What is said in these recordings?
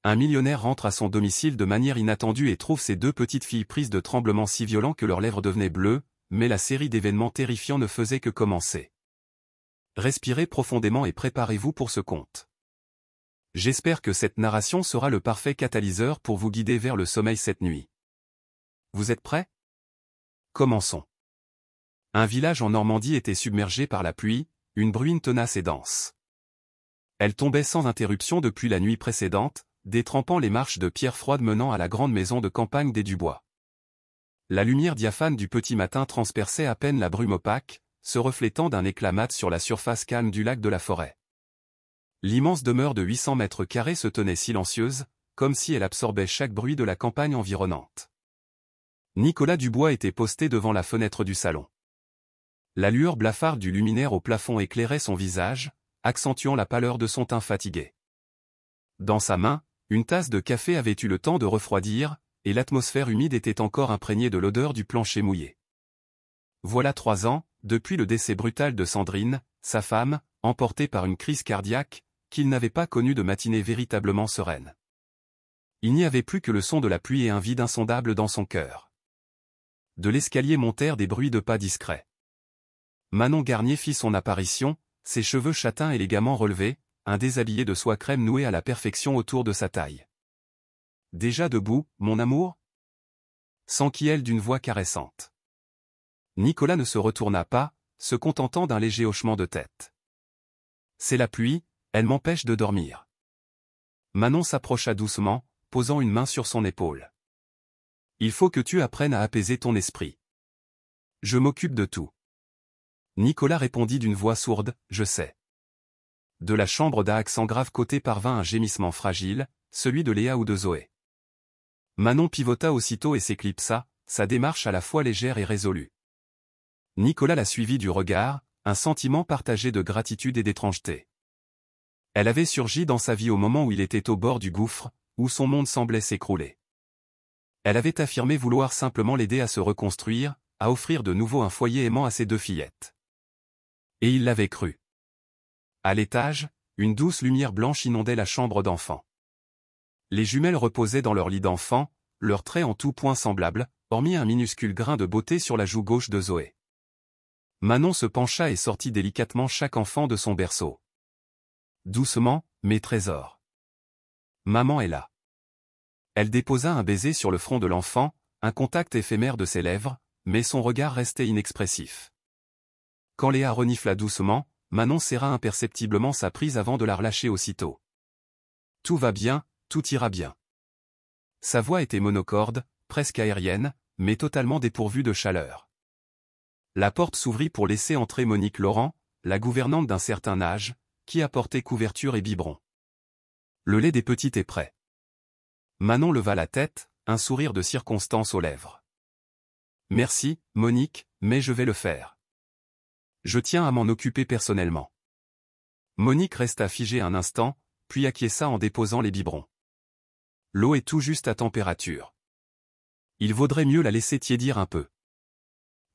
Un millionnaire rentre à son domicile de manière inattendue et trouve ses deux petites filles prises de tremblements si violents que leurs lèvres devenaient bleues, mais la série d'événements terrifiants ne faisait que commencer. Respirez profondément et préparez-vous pour ce conte. J'espère que cette narration sera le parfait catalyseur pour vous guider vers le sommeil cette nuit. Vous êtes prêts? Commençons. Un village en Normandie était submergé par la pluie, une bruine tenace et dense. Elle tombait sans interruption depuis la nuit précédente, détrempant les marches de pierre froide menant à la grande maison de campagne des Dubois. La lumière diaphane du petit matin transperçait à peine la brume opaque, se reflétant d'un éclat mat sur la surface calme du lac de la forêt. L'immense demeure de 800 mètres carrés se tenait silencieuse, comme si elle absorbait chaque bruit de la campagne environnante. Nicolas Dubois était posté devant la fenêtre du salon. La lueur blafarde du luminaire au plafond éclairait son visage, accentuant la pâleur de son teint fatigué. Dans sa main, une tasse de café avait eu le temps de refroidir, et l'atmosphère humide était encore imprégnée de l'odeur du plancher mouillé. Voilà 3 ans, depuis le décès brutal de Sandrine, sa femme, emportée par une crise cardiaque, qu'il n'avait pas connu de matinée véritablement sereine. Il n'y avait plus que le son de la pluie et un vide insondable dans son cœur. De l'escalier montèrent des bruits de pas discrets. Manon Garnier fit son apparition, ses cheveux châtains élégamment relevés, un déshabillé de soie crème noué à la perfection autour de sa taille. « Déjà debout, mon amour » s'enquit-elle d'une voix caressante. Nicolas ne se retourna pas, se contentant d'un léger hochement de tête. « C'est la pluie, elle m'empêche de dormir. » Manon s'approcha doucement, posant une main sur son épaule. « Il faut que tu apprennes à apaiser ton esprit. Je m'occupe de tout. » Nicolas répondit d'une voix sourde, « Je sais. » De la chambre d'accent grave côté parvint un gémissement fragile, celui de Léa ou de Zoé. Manon pivota aussitôt et s'éclipsa, sa démarche à la fois légère et résolue. Nicolas la suivit du regard, un sentiment partagé de gratitude et d'étrangeté. Elle avait surgi dans sa vie au moment où il était au bord du gouffre, où son monde semblait s'écrouler. Elle avait affirmé vouloir simplement l'aider à se reconstruire, à offrir de nouveau un foyer aimant à ses 2 fillettes. Et il l'avait cru. À l'étage, une douce lumière blanche inondait la chambre d'enfant. Les jumelles reposaient dans leur lit d'enfant, leurs traits en tout point semblables, hormis un minuscule grain de beauté sur la joue gauche de Zoé. Manon se pencha et sortit délicatement chaque enfant de son berceau. Doucement, mes trésors. Maman est là. Elle déposa un baiser sur le front de l'enfant, un contact éphémère de ses lèvres, mais son regard restait inexpressif. Quand Léa renifla doucement, Manon serra imperceptiblement sa prise avant de la relâcher aussitôt. Tout va bien, tout ira bien. Sa voix était monocorde, presque aérienne, mais totalement dépourvue de chaleur. La porte s'ouvrit pour laisser entrer Monique Laurent, la gouvernante d'un certain âge, qui apportait couverture et biberon. Le lait des petites est prêt. Manon leva la tête, un sourire de circonstance aux lèvres. Merci, Monique, mais je vais le faire. Je tiens à m'en occuper personnellement. Monique resta figée un instant, puis acquiesça en déposant les biberons. L'eau est tout juste à température. Il vaudrait mieux la laisser tiédir un peu.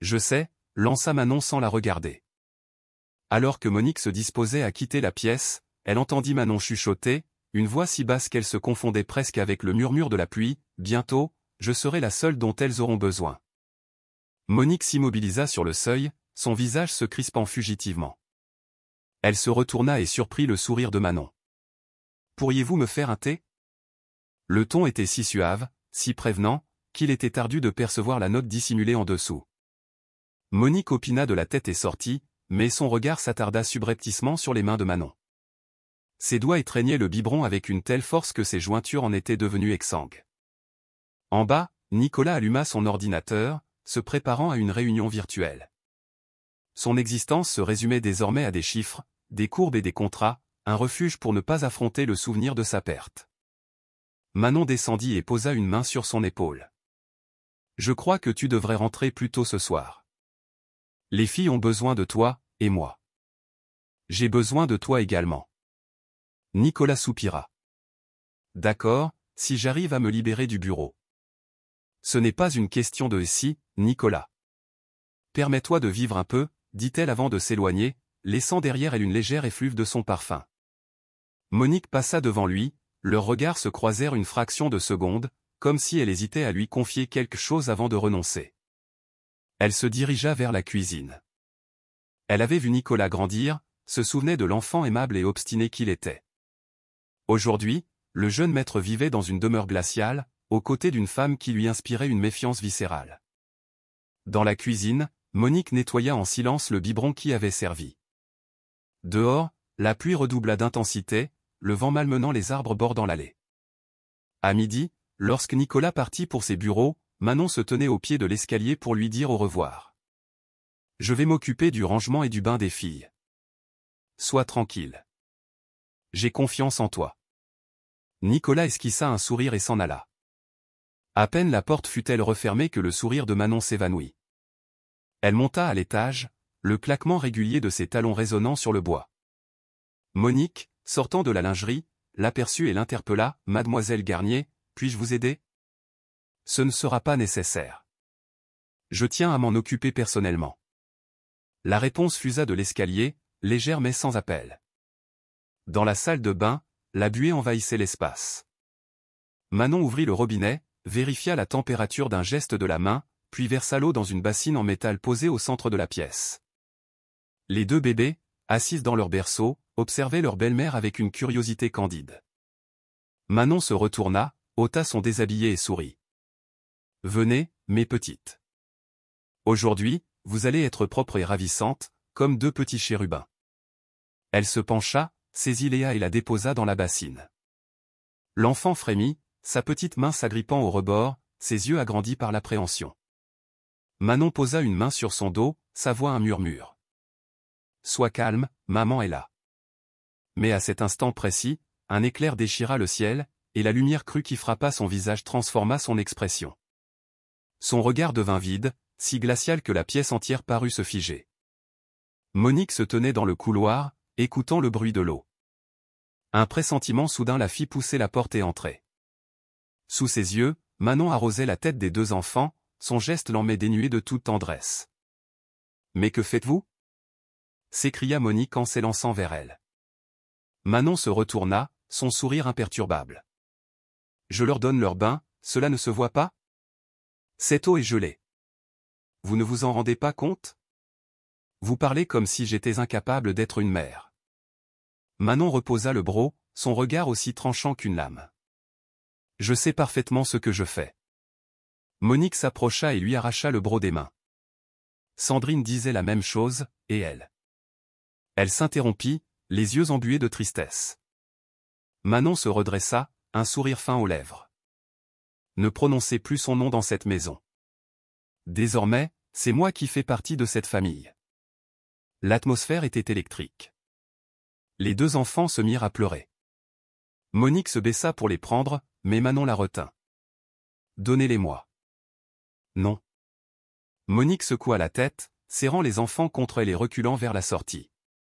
Je sais, lança Manon sans la regarder. Alors que Monique se disposait à quitter la pièce, elle entendit Manon chuchoter, une voix si basse qu'elle se confondait presque avec le murmure de la pluie, « Bientôt, je serai la seule dont elles auront besoin. » Monique s'immobilisa sur le seuil, son visage se crispant fugitivement. Elle se retourna et surprit le sourire de Manon. « Pourriez-vous me faire un thé ?» Le ton était si suave, si prévenant, qu'il était ardu de percevoir la note dissimulée en dessous. Monique opina de la tête et sortit, mais son regard s'attarda subrepticement sur les mains de Manon. Ses doigts étreignaient le biberon avec une telle force que ses jointures en étaient devenues exsangues. En bas, Nicolas alluma son ordinateur, se préparant à une réunion virtuelle. Son existence se résumait désormais à des chiffres, des courbes et des contrats, un refuge pour ne pas affronter le souvenir de sa perte. Manon descendit et posa une main sur son épaule. « Je crois que tu devrais rentrer plus tôt ce soir. Les filles ont besoin de toi, et moi. J'ai besoin de toi également. » Nicolas soupira. « D'accord, si j'arrive à me libérer du bureau. » Ce n'est pas une question de si, Nicolas. Permets-toi de vivre un peu, dit-elle avant de s'éloigner, laissant derrière elle une légère effluve de son parfum. Monique passa devant lui, leurs regards se croisèrent une fraction de seconde, comme si elle hésitait à lui confier quelque chose avant de renoncer. Elle se dirigea vers la cuisine. Elle avait vu Nicolas grandir, se souvenait de l'enfant aimable et obstiné qu'il était. Aujourd'hui, le jeune maître vivait dans une demeure glaciale, aux côtés d'une femme qui lui inspirait une méfiance viscérale. Dans la cuisine, Monique nettoya en silence le biberon qui avait servi. Dehors, la pluie redoubla d'intensité, le vent malmenant les arbres bordant l'allée. À midi, lorsque Nicolas partit pour ses bureaux, Manon se tenait au pied de l'escalier pour lui dire au revoir. « Je vais m'occuper du rangement et du bain des filles. Sois tranquille. J'ai confiance en toi. » Nicolas esquissa un sourire et s'en alla. À peine la porte fut-elle refermée que le sourire de Manon s'évanouit. Elle monta à l'étage, le claquement régulier de ses talons résonnant sur le bois. Monique, sortant de la lingerie, l'aperçut et l'interpella. « Mademoiselle Garnier, puis-je vous aider ? » « Ce ne sera pas nécessaire. Je tiens à m'en occuper personnellement. » La réponse fusa de l'escalier, légère mais sans appel. Dans la salle de bain, la buée envahissait l'espace. Manon ouvrit le robinet, vérifia la température d'un geste de la main, puis versa l'eau dans une bassine en métal posée au centre de la pièce. Les deux bébés, assises dans leur berceau, observaient leur belle-mère avec une curiosité candide. Manon se retourna, ôta son déshabillé et sourit. « Venez, mes petites. Aujourd'hui, vous allez être propres et ravissantes, comme deux petits chérubins. » Elle se pencha, saisit Léa et la déposa dans la bassine. L'enfant frémit, sa petite main s'agrippant au rebord, ses yeux agrandis par l'appréhension. Manon posa une main sur son dos, sa voix un murmure. « Sois calme, maman est là. » Mais à cet instant précis, un éclair déchira le ciel, et la lumière crue qui frappa son visage transforma son expression. Son regard devint vide, si glacial que la pièce entière parut se figer. Monique se tenait dans le couloir, écoutant le bruit de l'eau. Un pressentiment soudain la fit pousser la porte et entrer. Sous ses yeux, Manon arrosait la tête des deux enfants, son geste lent mais dénué de toute tendresse. « Mais que faites-vous » s'écria Monique en s'élançant vers elle. Manon se retourna, son sourire imperturbable. « Je leur donne leur bain, cela ne se voit pas ? Cette eau est gelée. Vous ne vous en rendez pas compte ? Vous parlez comme si j'étais incapable d'être une mère. » Manon reposa le broc, son regard aussi tranchant qu'une lame. « Je sais parfaitement ce que je fais. » Monique s'approcha et lui arracha le broc des mains. Sandrine disait la même chose, et elle. Elle s'interrompit, les yeux embués de tristesse. Manon se redressa, un sourire fin aux lèvres. Ne prononcez plus son nom dans cette maison. Désormais, c'est moi qui fais partie de cette famille. L'atmosphère était électrique. Les deux enfants se mirent à pleurer. Monique se baissa pour les prendre, mais Manon la retint. « Donnez-les-moi. » « Non. » Monique secoua la tête, serrant les enfants contre elle et reculant vers la sortie.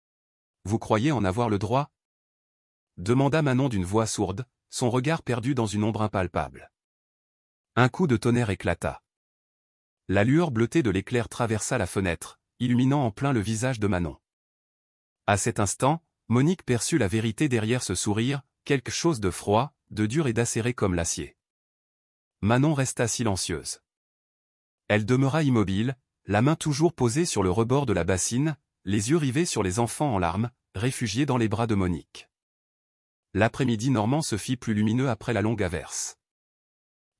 « Vous croyez en avoir le droit ?» demanda Manon d'une voix sourde, son regard perdu dans une ombre impalpable. Un coup de tonnerre éclata. La lueur bleutée de l'éclair traversa la fenêtre, illuminant en plein le visage de Manon. À cet instant, Monique perçut la vérité derrière ce sourire, quelque chose de froid, de dur et d'acéré comme l'acier. Manon resta silencieuse. Elle demeura immobile, la main toujours posée sur le rebord de la bassine, les yeux rivés sur les enfants en larmes, réfugiés dans les bras de Monique. L'après-midi normand se fit plus lumineux après la longue averse.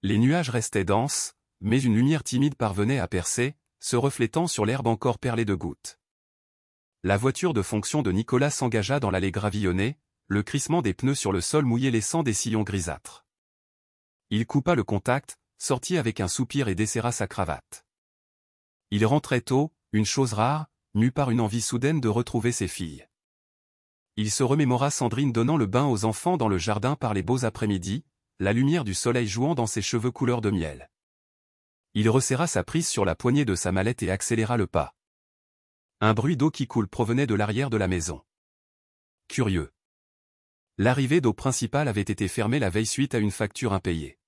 Les nuages restaient denses, mais une lumière timide parvenait à percer, se reflétant sur l'herbe encore perlée de gouttes. La voiture de fonction de Nicolas s'engagea dans l'allée gravillonnée, le crissement des pneus sur le sol mouillé laissant des sillons grisâtres. Il coupa le contact, sortit avec un soupir et desserra sa cravate. Il rentrait tôt, une chose rare, mû par une envie soudaine de retrouver ses filles. Il se remémora Sandrine donnant le bain aux enfants dans le jardin par les beaux après-midi, la lumière du soleil jouant dans ses cheveux couleur de miel. Il resserra sa prise sur la poignée de sa mallette et accéléra le pas. Un bruit d'eau qui coule provenait de l'arrière de la maison. Curieux. L'arrivée d'eau principale avait été fermée la veille suite à une facture impayée.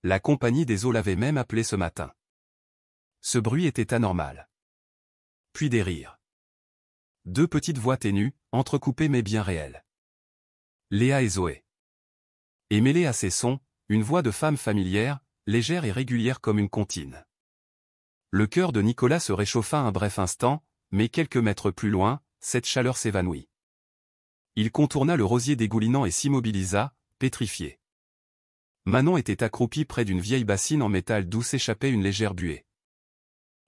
La compagnie des eaux l'avait même appelé ce matin. Ce bruit était anormal. Puis des rires. Deux petites voix ténues, entrecoupées mais bien réelles. Léa et Zoé. Et mêlée à ces sons, une voix de femme familière, légère et régulière comme une comptine. Le cœur de Nicolas se réchauffa un bref instant, mais quelques mètres plus loin, cette chaleur s'évanouit. Il contourna le rosier dégoulinant et s'immobilisa, pétrifié. Manon était accroupie près d'une vieille bassine en métal d'où s'échappait une légère buée.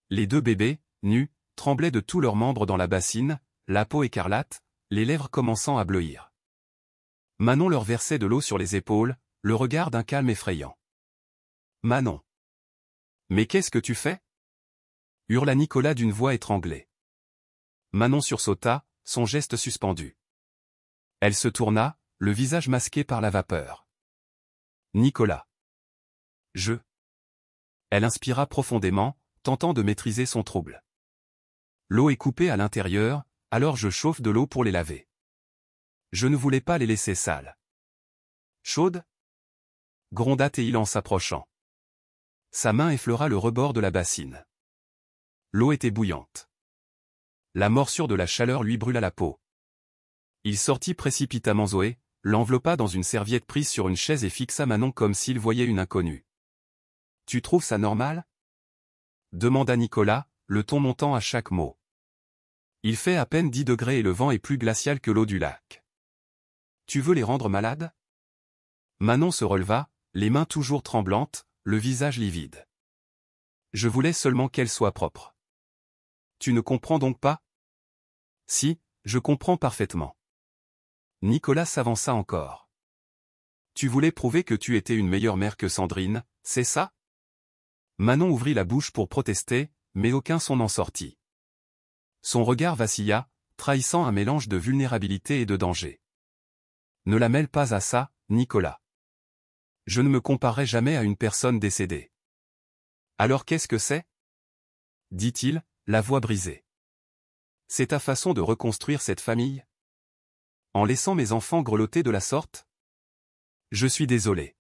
Les deux bébés, nus, tremblaient de tous leurs membres dans la bassine, la peau écarlate, les lèvres commençant à bleuir. Manon leur versait de l'eau sur les épaules, le regard d'un calme effrayant. « Manon! Mais qu'est-ce que tu fais » hurla Nicolas d'une voix étranglée. Manon sursauta, son geste suspendu. Elle se tourna, le visage masqué par la vapeur. « Nicolas. Je. » Elle inspira profondément, tentant de maîtriser son trouble. « L'eau est coupée à l'intérieur, alors je chauffe de l'eau pour les laver. Je ne voulais pas les laisser sales. »« Chaude » gronda Théil en s'approchant. Sa main effleura le rebord de la bassine. L'eau était bouillante. La morsure de la chaleur lui brûla la peau. Il sortit précipitamment Zoé, l'enveloppa dans une serviette prise sur une chaise et fixa Manon comme s'il voyait une inconnue. « Tu trouves ça normal » demanda Nicolas, le ton montant à chaque mot. Il fait à peine 10 degrés et le vent est plus glacial que l'eau du lac. Tu veux les rendre malades ? Manon se releva, les mains toujours tremblantes, le visage livide. Je voulais seulement qu'elles soient propres. Tu ne comprends donc pas ? Si, je comprends parfaitement. Nicolas s'avança encore. Tu voulais prouver que tu étais une meilleure mère que Sandrine, c'est ça ? Manon ouvrit la bouche pour protester, mais aucun son n'en sortit. Son regard vacilla, trahissant un mélange de vulnérabilité et de danger. Ne la mêle pas à ça, Nicolas. Je ne me comparerai jamais à une personne décédée. Alors qu'est-ce que c'est ? Dit-il, la voix brisée. C'est ta façon de reconstruire cette famille ? En laissant mes enfants grelotter de la sorte ? Je suis désolé.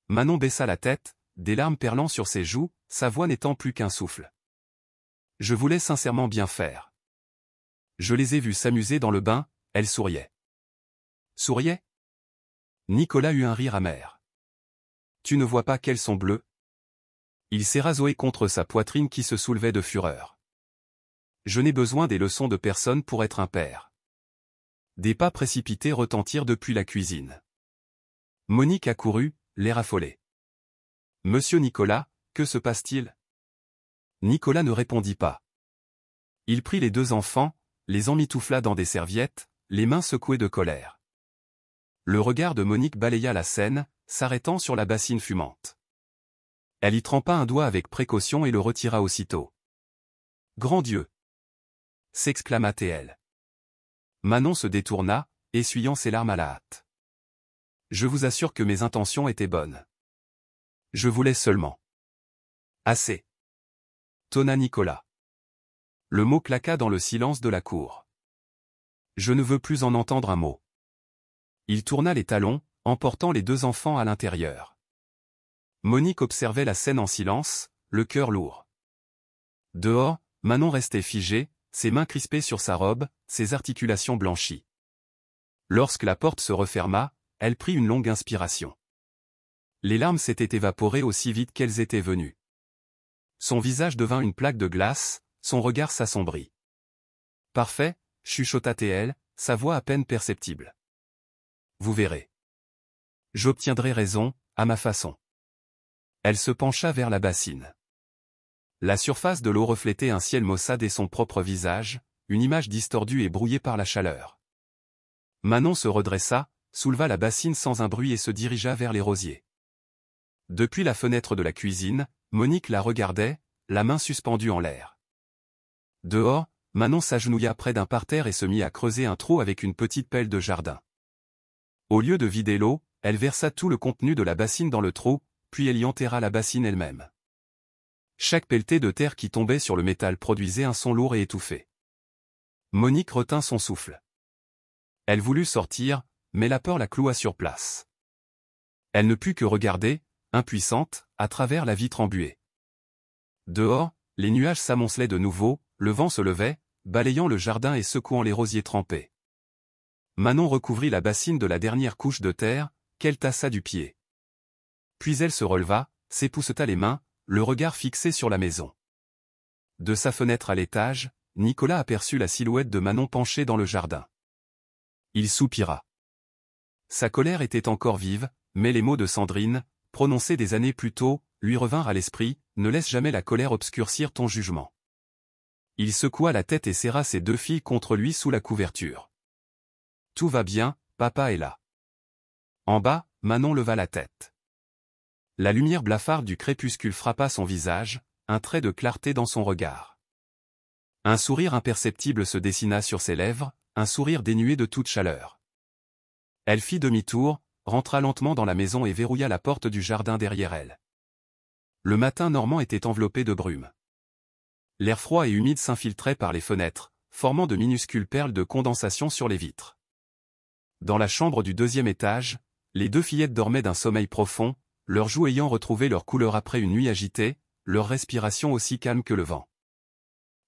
Manon baissa la tête, des larmes perlant sur ses joues, sa voix n'étant plus qu'un souffle. Je voulais sincèrement bien faire. Je les ai vus s'amuser dans le bain, elles souriaient. Souriaient ? Nicolas eut un rire amer. Tu ne vois pas qu'elles sont bleues ? Il serra Zoé contre sa poitrine qui se soulevait de fureur. Je n'ai besoin des leçons de personne pour être un père. Des pas précipités retentirent depuis la cuisine. Monique accourut, l'air affolé. Monsieur Nicolas, que se passe-t-il ? Nicolas ne répondit pas. Il prit les deux enfants, les emmitoufla dans des serviettes, les mains secouées de colère. Le regard de Monique balaya la scène, s'arrêtant sur la bassine fumante. Elle y trempa un doigt avec précaution et le retira aussitôt. « Grand Dieu !» s'exclama Théel. Manon se détourna, essuyant ses larmes à la hâte. « Je vous assure que mes intentions étaient bonnes. Je voulais seulement. »« Assez !» tonna Nicolas. Le mot claqua dans le silence de la cour. « Je ne veux plus en entendre un mot. » Il tourna les talons, emportant les deux enfants à l'intérieur. Monique observait la scène en silence, le cœur lourd. Dehors, Manon restait figée, ses mains crispées sur sa robe, ses articulations blanchies. Lorsque la porte se referma, elle prit une longue inspiration. Les larmes s'étaient évaporées aussi vite qu'elles étaient venues. Son visage devint une plaque de glace, son regard s'assombrit. « Parfait » chuchota Théel, sa voix à peine perceptible. « Vous verrez. J'obtiendrai raison, à ma façon. » Elle se pencha vers la bassine. La surface de l'eau reflétait un ciel maussade et son propre visage, une image distordue et brouillée par la chaleur. Manon se redressa, souleva la bassine sans un bruit et se dirigea vers les rosiers. Depuis la fenêtre de la cuisine, Monique la regardait, la main suspendue en l'air. Dehors, Manon s'agenouilla près d'un parterre et se mit à creuser un trou avec une petite pelle de jardin. Au lieu de vider l'eau, elle versa tout le contenu de la bassine dans le trou, puis elle y enterra la bassine elle-même. Chaque pelletée de terre qui tombait sur le métal produisait un son lourd et étouffé. Monique retint son souffle. Elle voulut sortir, mais la peur la cloua sur place. Elle ne put que regarder, impuissante, à travers la vitre embuée. Dehors, les nuages s'amoncelaient de nouveau, le vent se levait, balayant le jardin et secouant les rosiers trempés. Manon recouvrit la bassine de la dernière couche de terre, qu'elle tassa du pied. Puis elle se releva, s'épousseta les mains, le regard fixé sur la maison. De sa fenêtre à l'étage, Nicolas aperçut la silhouette de Manon penchée dans le jardin. Il soupira. Sa colère était encore vive, mais les mots de Sandrine, prononcés des années plus tôt, lui revinrent à l'esprit, « Ne laisse jamais la colère obscurcir ton jugement. » Il secoua la tête et serra ses deux filles contre lui sous la couverture. « Tout va bien, papa est là. » En bas, Manon leva la tête. La lumière blafarde du crépuscule frappa son visage, un trait de clarté dans son regard. Un sourire imperceptible se dessina sur ses lèvres, un sourire dénué de toute chaleur. Elle fit demi-tour, rentra lentement dans la maison et verrouilla la porte du jardin derrière elle. Le matin normand était enveloppé de brume. L'air froid et humide s'infiltrait par les fenêtres, formant de minuscules perles de condensation sur les vitres. Dans la chambre du deuxième étage, les deux fillettes dormaient d'un sommeil profond, leurs joues ayant retrouvé leur couleur après une nuit agitée, leur respiration aussi calme que le vent.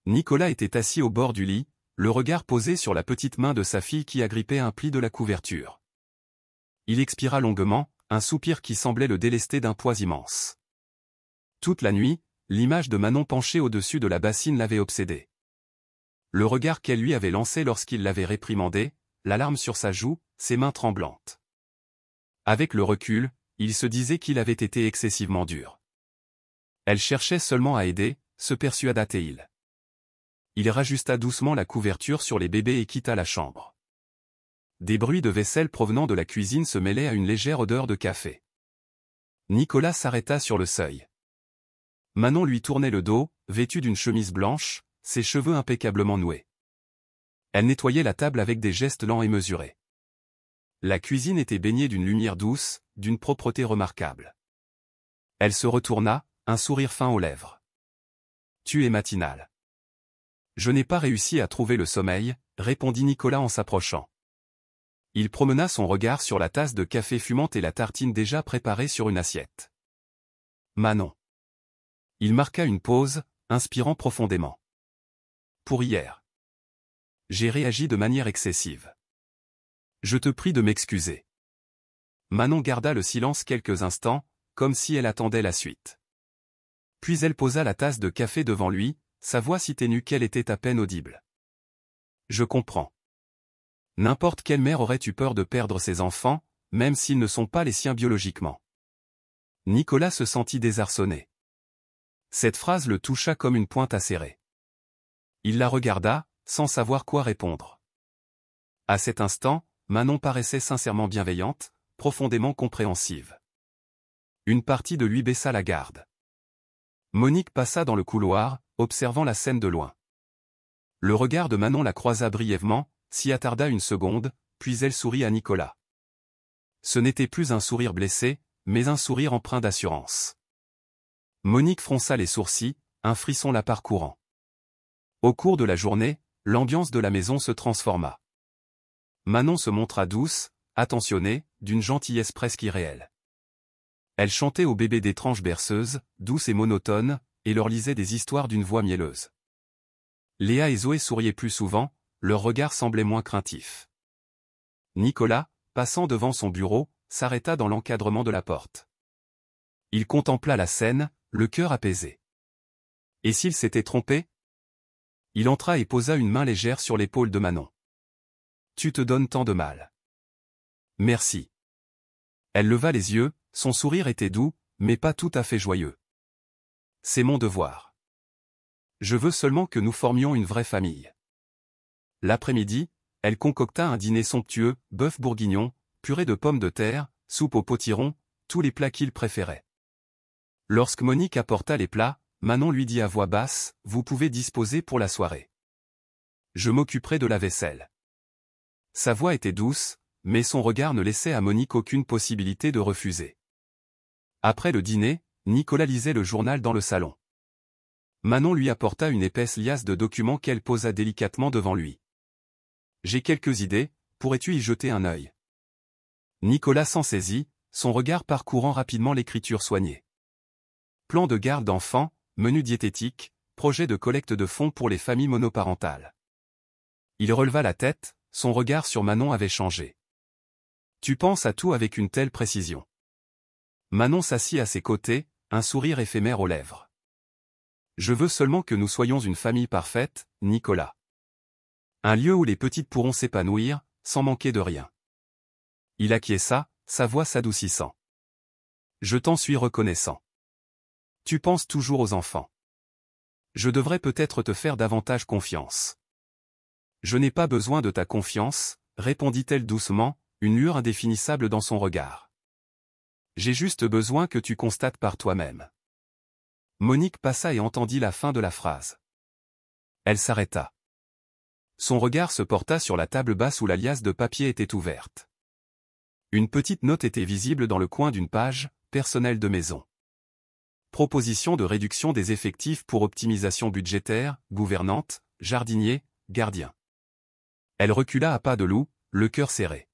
Nicolas était assis au bord du lit, le regard posé sur la petite main de sa fille qui agrippait un pli de la couverture. Il expira longuement, un soupir qui semblait le délester d'un poids immense. Toute la nuit, l'image de Manon penchée au-dessus de la bassine l'avait obsédé. Le regard qu'elle lui avait lancé lorsqu'il l'avait réprimandé, la larme sur sa joue, ses mains tremblantes. Avec le recul, il se disait qu'il avait été excessivement dur. Elle cherchait seulement à aider, se persuada-t-il. Il rajusta doucement la couverture sur les bébés et quitta la chambre. Des bruits de vaisselle provenant de la cuisine se mêlaient à une légère odeur de café. Nicolas s'arrêta sur le seuil. Manon lui tournait le dos, vêtue d'une chemise blanche, ses cheveux impeccablement noués. Elle nettoyait la table avec des gestes lents et mesurés. La cuisine était baignée d'une lumière douce, d'une propreté remarquable. Elle se retourna, un sourire fin aux lèvres. « Tu es matinale. »« Je n'ai pas réussi à trouver le sommeil, » répondit Nicolas en s'approchant. Il promena son regard sur la tasse de café fumante et la tartine déjà préparée sur une assiette. « Manon. » Il marqua une pause, inspirant profondément. « Pour hier. J'ai réagi de manière excessive. Je te prie de m'excuser. » Manon garda le silence quelques instants, comme si elle attendait la suite. Puis elle posa la tasse de café devant lui, sa voix si ténue qu'elle était à peine audible. « Je comprends. N'importe quelle mère aurait eu peur de perdre ses enfants, même s'ils ne sont pas les siens biologiquement. » Nicolas se sentit désarçonné. Cette phrase le toucha comme une pointe acérée. Il la regarda, sans savoir quoi répondre. À cet instant, Manon paraissait sincèrement bienveillante, profondément compréhensive. Une partie de lui baissa la garde. Monique passa dans le couloir, observant la scène de loin. Le regard de Manon la croisa brièvement, s'y attarda une seconde, puis elle sourit à Nicolas. Ce n'était plus un sourire blessé, mais un sourire empreint d'assurance. Monique fronça les sourcils, un frisson la parcourant. Au cours de la journée, l'ambiance de la maison se transforma. Manon se montra douce, attentionnée, d'une gentillesse presque irréelle. Elle chantait aux bébés d'étranges berceuses, douces et monotones, et leur lisait des histoires d'une voix mielleuse. Léa et Zoé souriaient plus souvent, leur regard semblait moins craintif. Nicolas, passant devant son bureau, s'arrêta dans l'encadrement de la porte. Il contempla la scène, le cœur apaisé. Et s'il s'était trompé? Il entra et posa une main légère sur l'épaule de Manon. « Tu te donnes tant de mal. »« Merci. » Elle leva les yeux, son sourire était doux, mais pas tout à fait joyeux. « C'est mon devoir. Je veux seulement que nous formions une vraie famille. » L'après-midi, elle concocta un dîner somptueux, bœuf bourguignon, purée de pommes de terre, soupe au potiron, tous les plats qu'il préférait. Lorsque Monique apporta les plats, Manon lui dit à voix basse, « Vous pouvez disposer pour la soirée. Je m'occuperai de la vaisselle. » Sa voix était douce, mais son regard ne laissait à Monique aucune possibilité de refuser. Après le dîner, Nicolas lisait le journal dans le salon. Manon lui apporta une épaisse liasse de documents qu'elle posa délicatement devant lui. « J'ai quelques idées, pourrais-tu y jeter un œil ?» Nicolas s'en saisit, son regard parcourant rapidement l'écriture soignée. Plan de garde d'enfants, menu diététique, projet de collecte de fonds pour les familles monoparentales. Il releva la tête, son regard sur Manon avait changé. « Tu penses à tout avec une telle précision. Manon s'assit à ses côtés, un sourire éphémère aux lèvres. Je veux seulement que nous soyons une famille parfaite, Nicolas. Un lieu où les petites pourront s'épanouir, sans manquer de rien. Il acquiesça, sa voix s'adoucissant. Je t'en suis reconnaissant. Tu penses toujours aux enfants. Je devrais peut-être te faire davantage confiance. Je n'ai pas besoin de ta confiance, répondit-elle doucement, une lueur indéfinissable dans son regard. J'ai juste besoin que tu constates par toi-même. Monique passa et entendit la fin de la phrase. Elle s'arrêta. Son regard se porta sur la table basse où la liasse de papier était ouverte. Une petite note était visible dans le coin d'une page, personnel de maison. Proposition de réduction des effectifs pour optimisation budgétaire, gouvernante, jardinier, gardien. Elle recula à pas de loup, le cœur serré.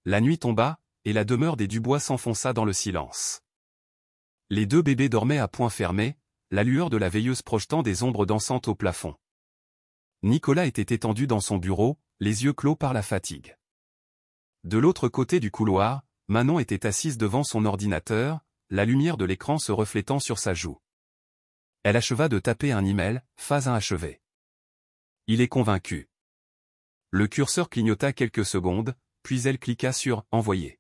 La nuit tomba, et la demeure des Dubois s'enfonça dans le silence. Les deux bébés dormaient à poings fermés, la lueur de la veilleuse projetant des ombres dansantes au plafond. Nicolas était étendu dans son bureau, les yeux clos par la fatigue. De l'autre côté du couloir, Manon était assise devant son ordinateur, la lumière de l'écran se reflétant sur sa joue. Elle acheva de taper un email, phase inachevée. Il est convaincu. Le curseur clignota quelques secondes, puis elle cliqua sur « Envoyer ».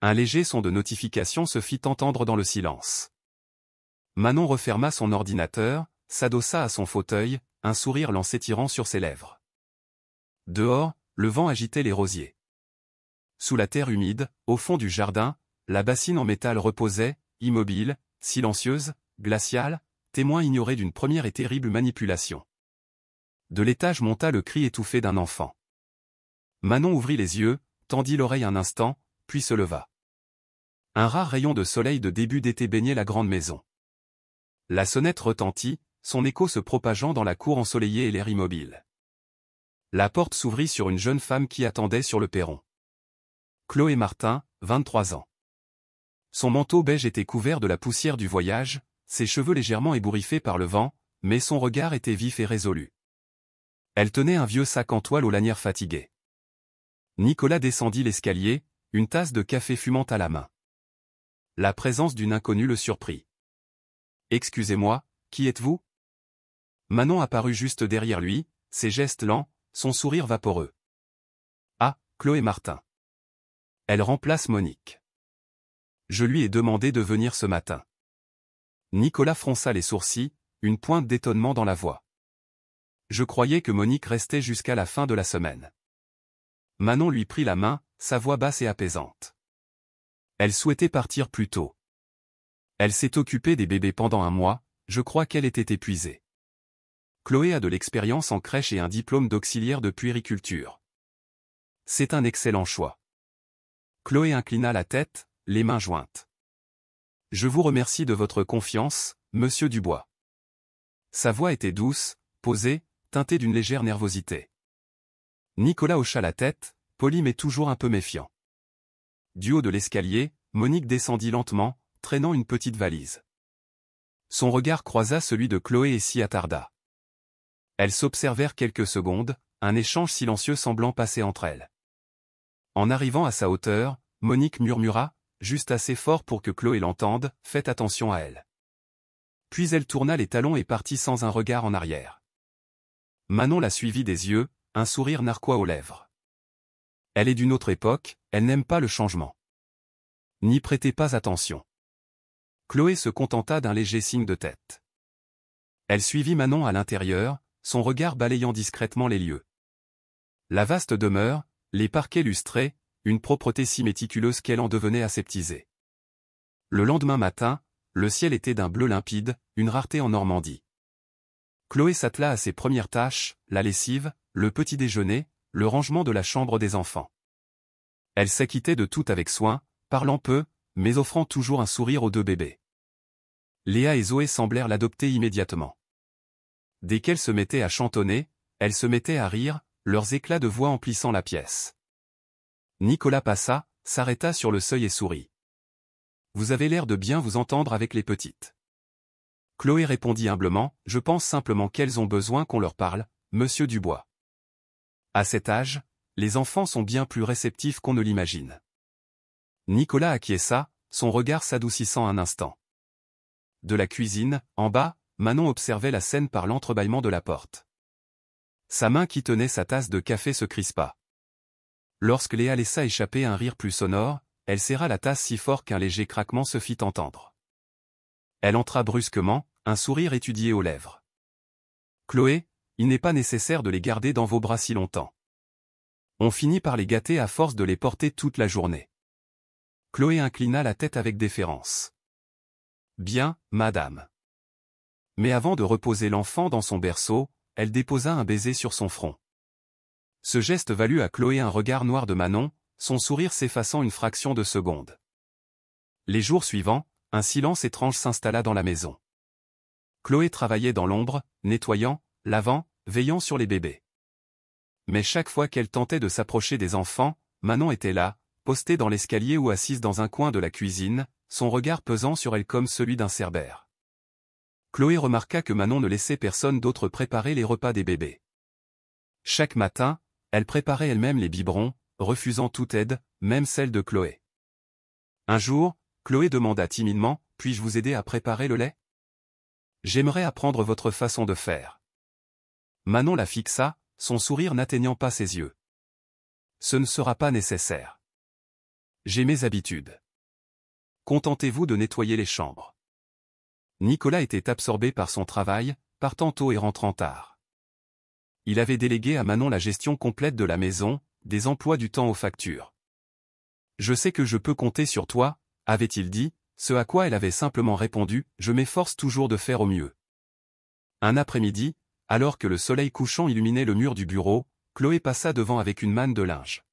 Un léger son de notification se fit entendre dans le silence. Manon referma son ordinateur, s'adossa à son fauteuil, un sourire lent s'étirant sur ses lèvres. Dehors, le vent agitait les rosiers. Sous la terre humide, au fond du jardin, la bassine en métal reposait, immobile, silencieuse, glaciale, témoin ignoré d'une première et terrible manipulation. De l'étage monta le cri étouffé d'un enfant. Manon ouvrit les yeux, tendit l'oreille un instant, puis se leva. Un rare rayon de soleil de début d'été baignait la grande maison. La sonnette retentit, son écho se propageant dans la cour ensoleillée et l'air immobile. La porte s'ouvrit sur une jeune femme qui attendait sur le perron. Chloé Martin, 23 ans. Son manteau beige était couvert de la poussière du voyage, ses cheveux légèrement ébouriffés par le vent, mais son regard était vif et résolu. Elle tenait un vieux sac en toile aux lanières fatiguées. Nicolas descendit l'escalier, une tasse de café fumant à la main. La présence d'une inconnue le surprit. « Excusez-moi, qui êtes-vous » Manon apparut juste derrière lui, ses gestes lents, son sourire vaporeux. « Ah, Chloé Martin. » Elle remplace Monique. Je lui ai demandé de venir ce matin. Nicolas fronça les sourcils, une pointe d'étonnement dans la voix. Je croyais que Monique restait jusqu'à la fin de la semaine. Manon lui prit la main, sa voix basse et apaisante. Elle souhaitait partir plus tôt. Elle s'est occupée des bébés pendant un mois, je crois qu'elle était épuisée. Chloé a de l'expérience en crèche et un diplôme d'auxiliaire de puériculture. C'est un excellent choix. Chloé inclina la tête, les mains jointes. Je vous remercie de votre confiance, monsieur Dubois. Sa voix était douce, posée, teintée d'une légère nervosité. Nicolas hocha la tête, poli mais toujours un peu méfiant. Du haut de l'escalier, Monique descendit lentement, traînant une petite valise. Son regard croisa celui de Chloé et s'y attarda. Elles s'observèrent quelques secondes, un échange silencieux semblant passer entre elles. En arrivant à sa hauteur, Monique murmura, juste assez fort pour que Chloé l'entende, « Faites attention à elle. » Puis elle tourna les talons et partit sans un regard en arrière. Manon la suivit des yeux, un sourire narquois aux lèvres. Elle est d'une autre époque, elle n'aime pas le changement. N'y prêtez pas attention. Chloé se contenta d'un léger signe de tête. Elle suivit Manon à l'intérieur, son regard balayant discrètement les lieux. La vaste demeure, les parquets lustrés, une propreté si méticuleuse qu'elle en devenait aseptisée. Le lendemain matin, le ciel était d'un bleu limpide, une rareté en Normandie. Chloé s'attela à ses premières tâches, la lessive, le petit déjeuner, le rangement de la chambre des enfants. Elle s'acquittait de tout avec soin, parlant peu, mais offrant toujours un sourire aux deux bébés. Léa et Zoé semblèrent l'adopter immédiatement. Dès qu'elle se mettait à chantonner, elle se mettait à rire, leurs éclats de voix emplissant la pièce. Nicolas passa, s'arrêta sur le seuil et sourit. « Vous avez l'air de bien vous entendre avec les petites. » Chloé répondit humblement, « Je pense simplement qu'elles ont besoin qu'on leur parle, monsieur Dubois. » À cet âge, Les enfants sont bien plus réceptifs qu'on ne l'imagine. Nicolas acquiesça, son regard s'adoucissant un instant. De la cuisine, en bas, Manon observait la scène par l'entrebâillement de la porte. Sa main qui tenait sa tasse de café se crispa. Lorsque Léa laissa échapper un rire plus sonore, elle serra la tasse si fort qu'un léger craquement se fit entendre. Elle entra brusquement, un sourire étudié aux lèvres. « Chloé, il n'est pas nécessaire de les garder dans vos bras si longtemps. On finit par les gâter à force de les porter toute la journée. » Chloé inclina la tête avec déférence. « Bien, madame. » Mais avant de reposer l'enfant dans son berceau, elle déposa un baiser sur son front. Ce geste valut à Chloé un regard noir de Manon, son sourire s'effaçant une fraction de seconde. Les jours suivants, un silence étrange s'installa dans la maison. Chloé travaillait dans l'ombre, nettoyant, lavant, veillant sur les bébés. Mais chaque fois qu'elle tentait de s'approcher des enfants, Manon était là, postée dans l'escalier ou assise dans un coin de la cuisine, son regard pesant sur elle comme celui d'un cerbère. Chloé remarqua que Manon ne laissait personne d'autre préparer les repas des bébés. Chaque matin, elle préparait elle-même les biberons, refusant toute aide, même celle de Chloé. Un jour, Chloé demanda timidement, « Puis-je vous aider à préparer le lait ? J'aimerais apprendre votre façon de faire. » Manon la fixa, son sourire n'atteignant pas ses yeux. « Ce ne sera pas nécessaire. J'ai mes habitudes. Contentez-vous de nettoyer les chambres. » Nicolas était absorbé par son travail, partant tôt et rentrant tard. Il avait délégué à Manon la gestion complète de la maison, des emplois du temps aux factures. « Je sais que je peux compter sur toi, » avait-il dit, ce à quoi elle avait simplement répondu, « Je m'efforce toujours de faire au mieux. » Un après-midi, alors que le soleil couchant illuminait le mur du bureau, Chloé passa devant avec une manne de linge.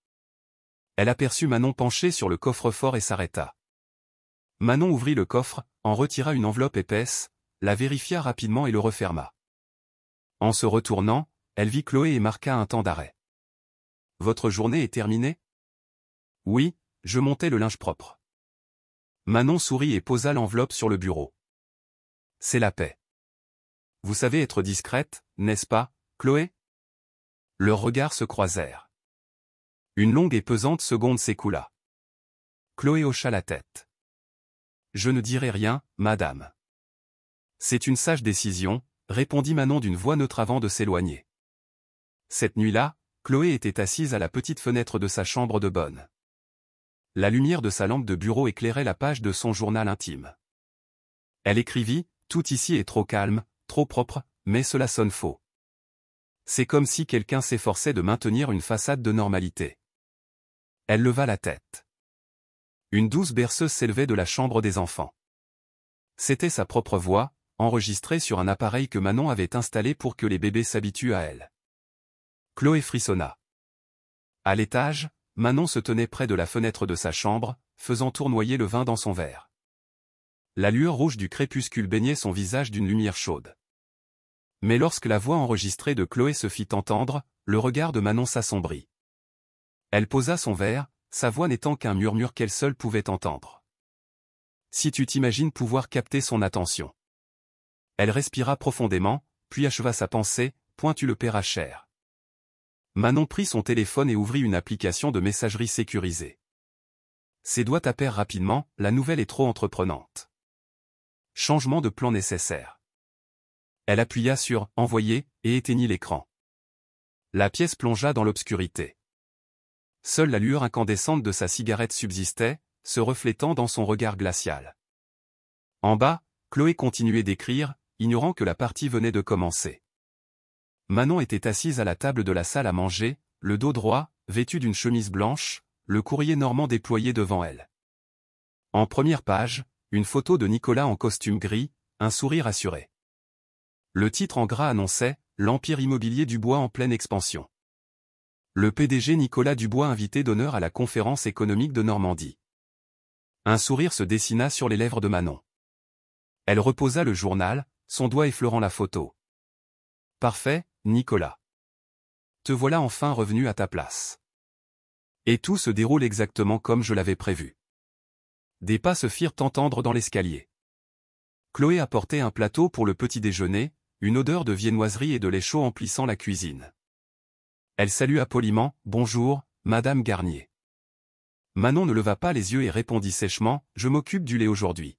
Elle aperçut Manon penchée sur le coffre-fort et s'arrêta. Manon ouvrit le coffre, en retira une enveloppe épaisse, la vérifia rapidement et le referma. En se retournant, elle vit Chloé et marqua un temps d'arrêt. « Votre journée est terminée ? » « Oui, je montais le linge propre. » Manon sourit et posa l'enveloppe sur le bureau. « C'est la paix. Vous savez être discrète, n'est-ce pas, Chloé ?» Leurs regards se croisèrent. Une longue et pesante seconde s'écoula. Chloé hocha la tête. « Je ne dirai rien, madame. » « C'est une sage décision, » répondit Manon d'une voix neutre avant de s'éloigner. Cette nuit-là, Chloé était assise à la petite fenêtre de sa chambre de bonne. La lumière de sa lampe de bureau éclairait la page de son journal intime. Elle écrivit, « Tout ici est trop calme, trop propre, mais cela sonne faux. C'est comme si quelqu'un s'efforçait de maintenir une façade de normalité. » Elle leva la tête. Une douce berceuse s'élevait de la chambre des enfants. C'était sa propre voix, enregistrée sur un appareil que Manon avait installé pour que les bébés s'habituent à elle. Chloé frissonna. À l'étage, Manon se tenait près de la fenêtre de sa chambre, faisant tournoyer le vin dans son verre. La lueur rouge du crépuscule baignait son visage d'une lumière chaude. Mais lorsque la voix enregistrée de Chloé se fit entendre, le regard de Manon s'assombrit. Elle posa son verre, sa voix n'étant qu'un murmure qu'elle seule pouvait entendre. « Si tu t'imagines pouvoir capter son attention. » Elle respira profondément, puis acheva sa pensée, « Point tu le paieras cher. » Manon prit son téléphone et ouvrit une application de messagerie sécurisée. Ses doigts tapèrent rapidement, la nouvelle est trop entreprenante. Changement de plan nécessaire. Elle appuya sur « Envoyer » et éteignit l'écran. La pièce plongea dans l'obscurité. Seule la lueur incandescente de sa cigarette subsistait, se reflétant dans son regard glacial. En bas, Chloé continuait d'écrire, ignorant que la partie venait de commencer. Manon était assise à la table de la salle à manger, le dos droit, vêtue d'une chemise blanche, le courrier normand déployé devant elle. En première page, une photo de Nicolas en costume gris, un sourire assuré. Le titre en gras annonçait « L'empire immobilier Dubois en pleine expansion ». Le PDG Nicolas Dubois invité d'honneur à la conférence économique de Normandie. Un sourire se dessina sur les lèvres de Manon. Elle reposa le journal, son doigt effleurant la photo. « Parfait, Nicolas. Te voilà enfin revenu à ta place. Et tout se déroule exactement comme je l'avais prévu. » Des pas se firent entendre dans l'escalier. Chloé apportait un plateau pour le petit déjeuner, une odeur de viennoiserie et de lait chaud emplissant la cuisine. Elle salua poliment, « Bonjour, Madame Garnier. » Manon ne leva pas les yeux et répondit sèchement, « Je m'occupe du lait aujourd'hui.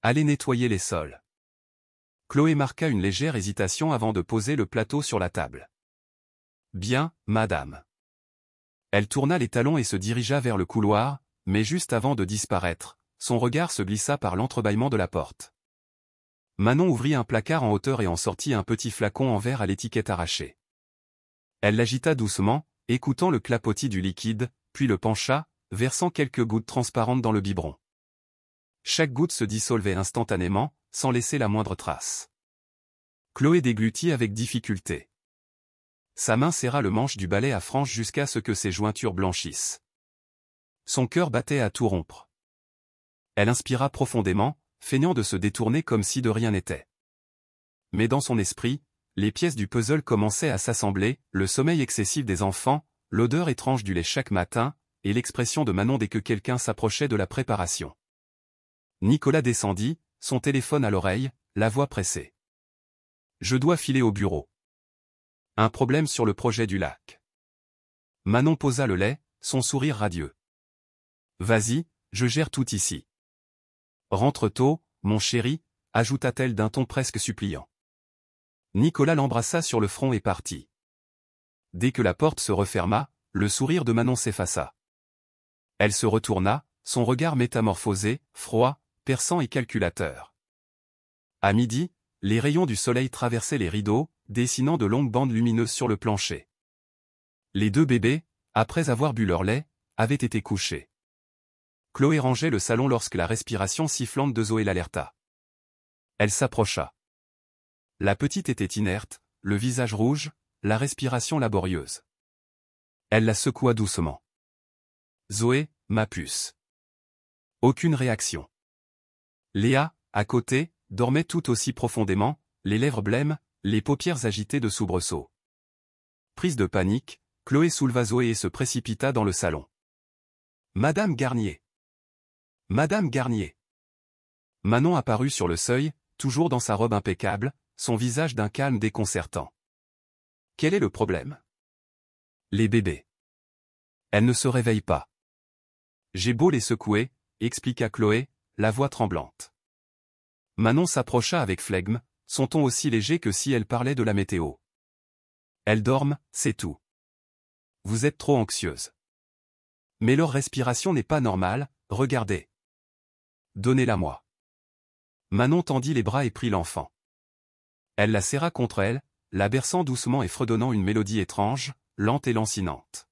Allez nettoyer les sols. » Chloé marqua une légère hésitation avant de poser le plateau sur la table. « Bien, madame. » Elle tourna les talons et se dirigea vers le couloir, mais juste avant de disparaître, son regard se glissa par l'entrebâillement de la porte. Manon ouvrit un placard en hauteur et en sortit un petit flacon en verre à l'étiquette arrachée. Elle l'agita doucement, écoutant le clapotis du liquide, puis le pencha, versant quelques gouttes transparentes dans le biberon. Chaque goutte se dissolvait instantanément, sans laisser la moindre trace. Chloé déglutit avec difficulté. Sa main serra le manche du balai à franges jusqu'à ce que ses jointures blanchissent. Son cœur battait à tout rompre. Elle inspira profondément, feignant de se détourner comme si de rien n'était. Mais dans son esprit, les pièces du puzzle commençaient à s'assembler, le sommeil excessif des enfants, l'odeur étrange du lait chaque matin, et l'expression de Manon dès que quelqu'un s'approchait de la préparation. Nicolas descendit, son téléphone à l'oreille, la voix pressée. « Je dois filer au bureau. Un problème sur le projet du lac. » Manon posa le lait, son sourire radieux. « Vas-y, je gère tout ici. »« Rentre tôt, mon chéri, » ajouta-t-elle d'un ton presque suppliant. Nicolas l'embrassa sur le front et partit. Dès que la porte se referma, le sourire de Manon s'effaça. Elle se retourna, son regard métamorphosé, froid, perçant et calculateur. À midi, les rayons du soleil traversaient les rideaux, dessinant de longues bandes lumineuses sur le plancher. Les deux bébés, après avoir bu leur lait, avaient été couchés. Chloé rangeait le salon lorsque la respiration sifflante de Zoé l'alerta. Elle s'approcha. La petite était inerte, le visage rouge, la respiration laborieuse. Elle la secoua doucement. « Zoé, ma puce. » Aucune réaction. Léa, à côté, dormait tout aussi profondément, les lèvres blêmes, les paupières agitées de soubresauts. Prise de panique, Chloé souleva Zoé et se précipita dans le salon. « Madame Garnier. Madame Garnier. » Manon apparut sur le seuil, toujours dans sa robe impeccable, son visage d'un calme déconcertant. « Quel est le problème ? » ?»« Les bébés. Elle ne se réveille pas. »« J'ai beau les secouer, » expliqua Chloé, la voix tremblante. Manon s'approcha avec flegme, son ton aussi léger que si elle parlait de la météo. « Elles dorment, c'est tout. Vous êtes trop anxieuse. Mais leur respiration n'est pas normale, regardez. Donnez-la-moi. » Manon tendit les bras et prit l'enfant. Elle la serra contre elle, la berçant doucement et fredonnant une mélodie étrange, lente et lancinante.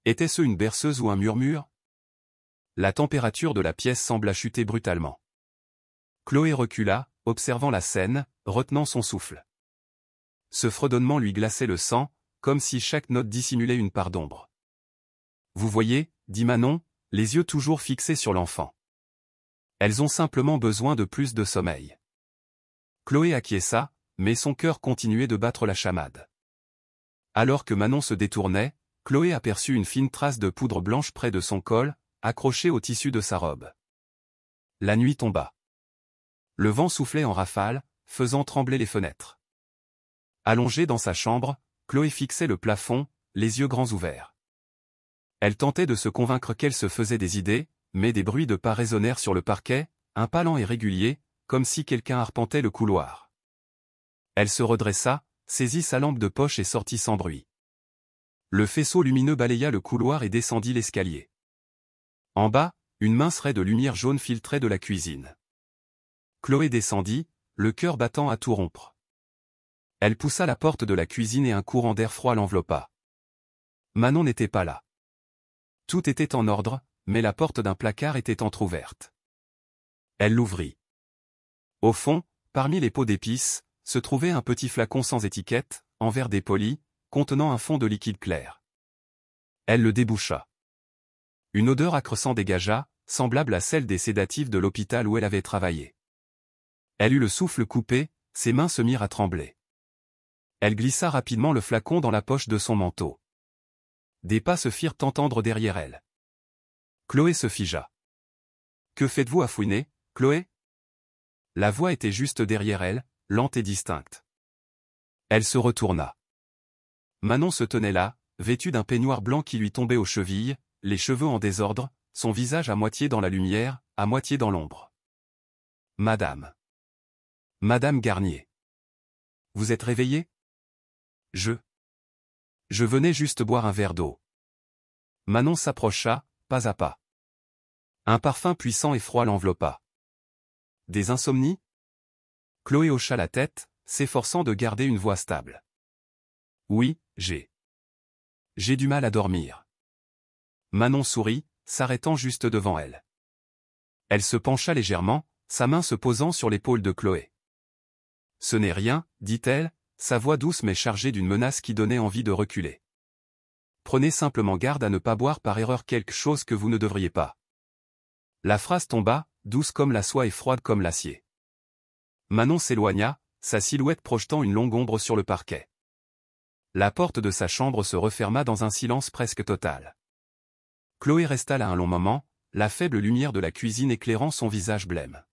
Était-ce une berceuse ou un murmure? La température de la pièce sembla chuter brutalement. Chloé recula, observant la scène, retenant son souffle. Ce fredonnement lui glaçait le sang, comme si chaque note dissimulait une part d'ombre. « Vous voyez, » dit Manon, les yeux toujours fixés sur l'enfant. « Elles ont simplement besoin de plus de sommeil. » Chloé acquiesça, mais son cœur continuait de battre la chamade. Alors que Manon se détournait, Chloé aperçut une fine trace de poudre blanche près de son col, accrochée au tissu de sa robe. La nuit tomba. Le vent soufflait en rafales, faisant trembler les fenêtres. Allongée dans sa chambre, Chloé fixait le plafond, les yeux grands ouverts. Elle tentait de se convaincre qu'elle se faisait des idées, mais des bruits de pas résonnèrent sur le parquet, un pas lent et régulier, comme si quelqu'un arpentait le couloir. Elle se redressa, saisit sa lampe de poche et sortit sans bruit. Le faisceau lumineux balaya le couloir et descendit l'escalier. En bas, une mince raie de lumière jaune filtrait de la cuisine. Chloé descendit, le cœur battant à tout rompre. Elle poussa la porte de la cuisine et un courant d'air froid l'enveloppa. Manon n'était pas là. Tout était en ordre, mais la porte d'un placard était entr'ouverte. Elle l'ouvrit. Au fond, parmi les pots d'épices, se trouvait un petit flacon sans étiquette, en verre dépoli, contenant un fond de liquide clair. Elle le déboucha. Une odeur âcre s'en dégagea, semblable à celle des sédatifs de l'hôpital où elle avait travaillé. Elle eut le souffle coupé, ses mains se mirent à trembler. Elle glissa rapidement le flacon dans la poche de son manteau. Des pas se firent entendre derrière elle. Chloé se figea. « Que faites-vous à fouiner, Chloé ?» La voix était juste derrière elle, lente et distincte. Elle se retourna. Manon se tenait là, vêtue d'un peignoir blanc qui lui tombait aux chevilles, les cheveux en désordre, son visage à moitié dans la lumière, à moitié dans l'ombre. « Madame. Madame Garnier. Vous êtes réveillée ? Je venais juste boire un verre d'eau. » Manon s'approcha, pas à pas. Un parfum puissant et froid l'enveloppa. « Des insomnies ?» Chloé hocha la tête, s'efforçant de garder une voix stable. « Oui, j'ai du mal à dormir. » Manon sourit, s'arrêtant juste devant elle. Elle se pencha légèrement, sa main se posant sur l'épaule de Chloé. « Ce n'est rien, dit-elle, sa voix douce mais chargée d'une menace qui donnait envie de reculer. Prenez simplement garde à ne pas boire par erreur quelque chose que vous ne devriez pas. » La phrase tomba, douce comme la soie et froide comme l'acier. Manon s'éloigna, sa silhouette projetant une longue ombre sur le parquet. La porte de sa chambre se referma dans un silence presque total. Chloé resta là un long moment, la faible lumière de la cuisine éclairant son visage blême.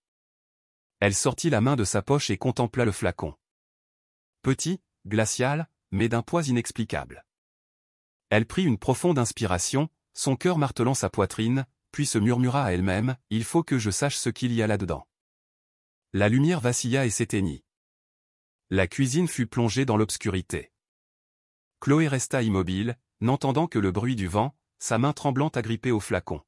Elle sortit la main de sa poche et contempla le flacon. Petit, glacial, mais d'un poids inexplicable. Elle prit une profonde inspiration, son cœur martelant sa poitrine, puis se murmura à elle-même, « Il faut que je sache ce qu'il y a là-dedans. » La lumière vacilla et s'éteignit. La cuisine fut plongée dans l'obscurité. Chloé resta immobile, n'entendant que le bruit du vent, sa main tremblante agrippée au flacon.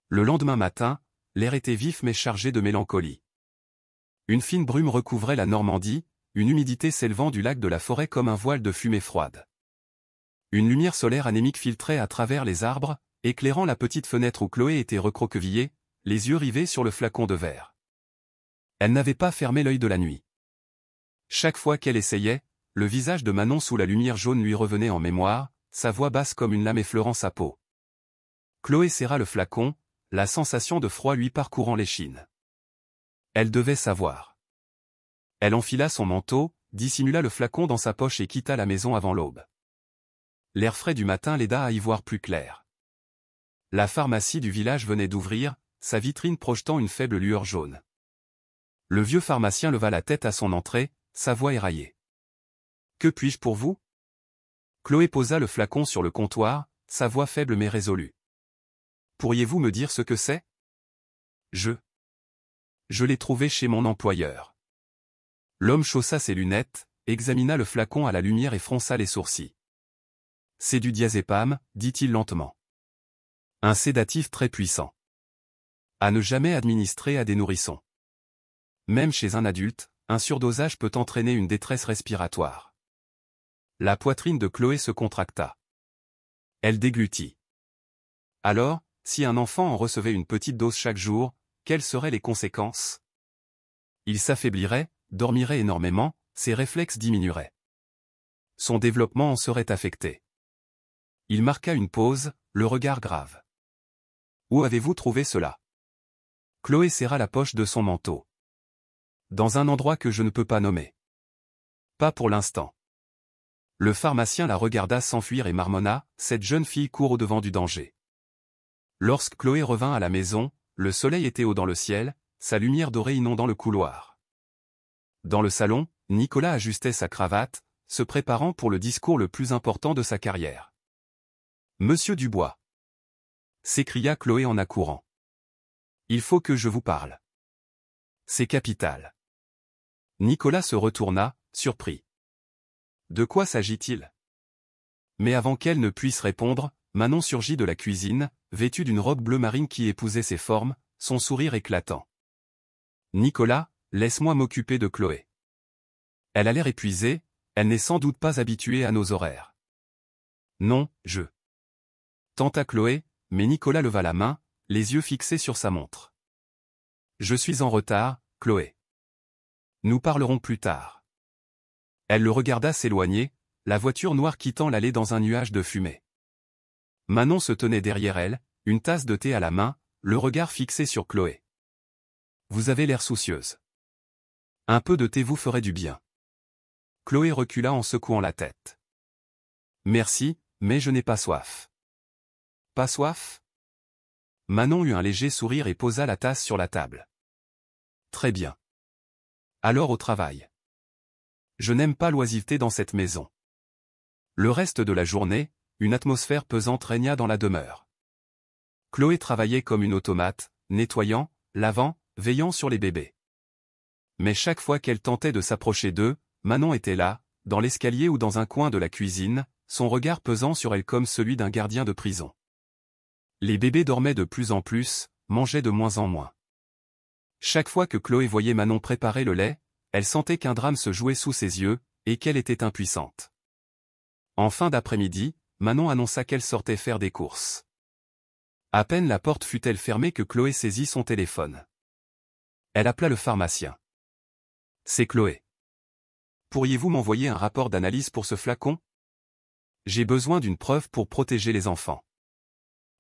Le lendemain matin, l'air était vif mais chargé de mélancolie. Une fine brume recouvrait la Normandie, une humidité s'élevant du lac de la forêt comme un voile de fumée froide. Une lumière solaire anémique filtrait à travers les arbres, éclairant la petite fenêtre où Chloé était recroquevillée, les yeux rivés sur le flacon de verre. Elle n'avait pas fermé l'œil de la nuit. Chaque fois qu'elle essayait, le visage de Manon sous la lumière jaune lui revenait en mémoire, sa voix basse comme une lame effleurant sa peau. Chloé serra le flacon, la sensation de froid lui parcourant l'échine. Elle devait savoir. Elle enfila son manteau, dissimula le flacon dans sa poche et quitta la maison avant l'aube. L'air frais du matin l'aida à y voir plus clair. La pharmacie du village venait d'ouvrir, sa vitrine projetant une faible lueur jaune. Le vieux pharmacien leva la tête à son entrée, sa voix éraillée. « Que puis-je pour vous ?» Chloé posa le flacon sur le comptoir, sa voix faible mais résolue. « Pourriez-vous me dire ce que c'est ? Je l'ai trouvé chez mon employeur. » L'homme chaussa ses lunettes, examina le flacon à la lumière et fronça les sourcils. « C'est du diazépam, dit-il lentement. Un sédatif très puissant. À ne jamais administrer à des nourrissons. Même chez un adulte, un surdosage peut entraîner une détresse respiratoire. » La poitrine de Chloé se contracta. Elle déglutit. Alors, si un enfant en recevait une petite dose chaque jour, quelles seraient les conséquences? Il s'affaiblirait, dormirait énormément, ses réflexes diminueraient. Son développement en serait affecté. Il marqua une pause, le regard grave. « Où avez-vous trouvé cela ?» Chloé serra la poche de son manteau. « Dans un endroit que je ne peux pas nommer. »« Pas pour l'instant. » Le pharmacien la regarda s'enfuir et marmonna, « Cette jeune fille court au-devant du danger. » Lorsque Chloé revint à la maison, le soleil était haut dans le ciel, sa lumière dorée inondant le couloir. Dans le salon, Nicolas ajustait sa cravate, se préparant pour le discours le plus important de sa carrière. « Monsieur Dubois !» s'écria Chloé en accourant. « Il faut que je vous parle. C'est capital. » Nicolas se retourna, surpris. De quoi s'agit-il? Mais avant qu'elle ne puisse répondre, Manon surgit de la cuisine, vêtue d'une robe bleu marine qui épousait ses formes, son sourire éclatant. « Nicolas, laisse-moi m'occuper de Chloé. Elle a l'air épuisée, elle n'est sans doute pas habituée à nos horaires. »« Non, je... » tenta Chloé, mais Nicolas leva la main, les yeux fixés sur sa montre. « Je suis en retard, Chloé. Nous parlerons plus tard. » Elle le regarda s'éloigner, la voiture noire quittant l'allée dans un nuage de fumée. Manon se tenait derrière elle, une tasse de thé à la main, le regard fixé sur Chloé. « Vous avez l'air soucieuse. Un peu de thé vous ferait du bien. » Chloé recula en secouant la tête. « Merci, mais je n'ai pas soif. »« Pas soif ?» Manon eut un léger sourire et posa la tasse sur la table. « Très bien. Alors au travail. Je n'aime pas l'oisiveté dans cette maison. » Le reste de la journée, une atmosphère pesante régna dans la demeure. Chloé travaillait comme une automate, nettoyant, lavant, veillant sur les bébés. Mais chaque fois qu'elle tentait de s'approcher d'eux, Manon était là, dans l'escalier ou dans un coin de la cuisine, son regard pesant sur elle comme celui d'un gardien de prison. Les bébés dormaient de plus en plus, mangeaient de moins en moins. Chaque fois que Chloé voyait Manon préparer le lait, elle sentait qu'un drame se jouait sous ses yeux, et qu'elle était impuissante. En fin d'après-midi, Manon annonça qu'elle sortait faire des courses. À peine la porte fut-elle fermée que Chloé saisit son téléphone. Elle appela le pharmacien. « C'est Chloé. Pourriez-vous m'envoyer un rapport d'analyse pour ce flacon? J'ai besoin d'une preuve pour protéger les enfants. »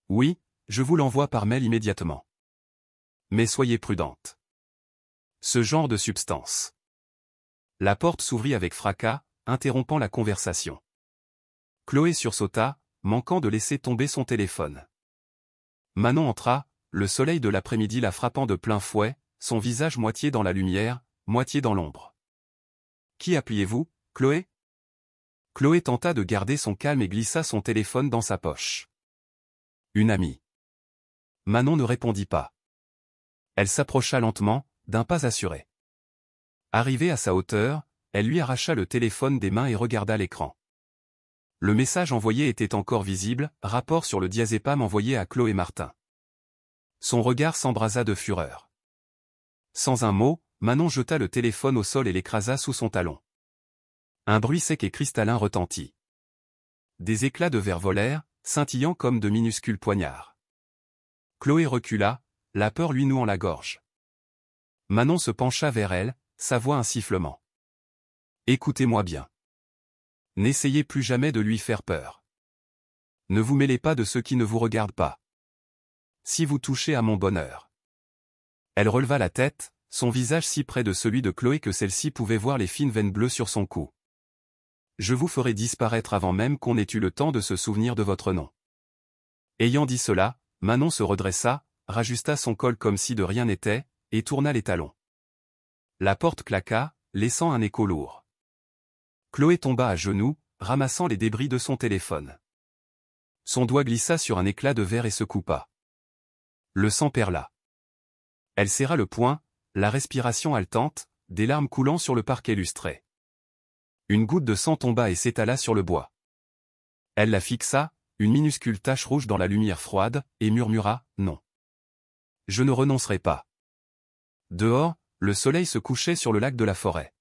« Oui, je vous l'envoie par mail immédiatement. Mais soyez prudente. Ce genre de substance. » La porte s'ouvrit avec fracas, interrompant la conversation. Chloé sursauta, manquant de laisser tomber son téléphone. Manon entra, le soleil de l'après-midi la frappant de plein fouet, son visage moitié dans la lumière, moitié dans l'ombre. « Qui appeliez-vous, Chloé ?» Chloé tenta de garder son calme et glissa son téléphone dans sa poche. « Une amie. » Manon ne répondit pas. Elle s'approcha lentement, d'un pas assuré. Arrivée à sa hauteur, elle lui arracha le téléphone des mains et regarda l'écran. Le message envoyé était encore visible, rapport sur le diazépam envoyé à Chloé Martin. Son regard s'embrasa de fureur. Sans un mot, Manon jeta le téléphone au sol et l'écrasa sous son talon. Un bruit sec et cristallin retentit. Des éclats de verre volèrent, scintillant comme de minuscules poignards. Chloé recula, la peur lui nouant la gorge. Manon se pencha vers elle, sa voix un sifflement. « Écoutez-moi bien. N'essayez plus jamais de lui faire peur. Ne vous mêlez pas de ceux qui ne vous regardent pas. Si vous touchez à mon bonheur. » Elle releva la tête, son visage si près de celui de Chloé que celle-ci pouvait voir les fines veines bleues sur son cou. « Je vous ferai disparaître avant même qu'on ait eu le temps de se souvenir de votre nom. » Ayant dit cela, Manon se redressa, rajusta son col comme si de rien n'était, et tourna les talons. La porte claqua, laissant un écho lourd. Chloé tomba à genoux, ramassant les débris de son téléphone. Son doigt glissa sur un éclat de verre et se coupa. Le sang perla. Elle serra le poing, la respiration haletante, des larmes coulant sur le parquet lustré. Une goutte de sang tomba et s'étala sur le bois. Elle la fixa, une minuscule tache rouge dans la lumière froide, et murmura « Non. Je ne renoncerai pas. » Dehors, le soleil se couchait sur le lac de la forêt.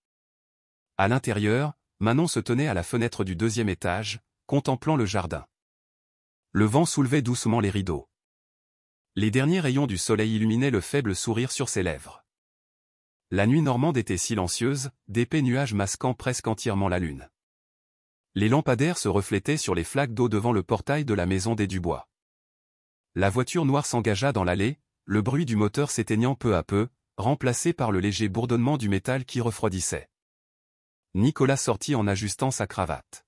À l'intérieur, Manon se tenait à la fenêtre du deuxième étage, contemplant le jardin. Le vent soulevait doucement les rideaux. Les derniers rayons du soleil illuminaient le faible sourire sur ses lèvres. La nuit normande était silencieuse, d'épais nuages masquant presque entièrement la lune. Les lampadaires se reflétaient sur les flaques d'eau devant le portail de la maison des Dubois. La voiture noire s'engagea dans l'allée, le bruit du moteur s'éteignant peu à peu, remplacé par le léger bourdonnement du métal qui refroidissait. Nicolas sortit en ajustant sa cravate.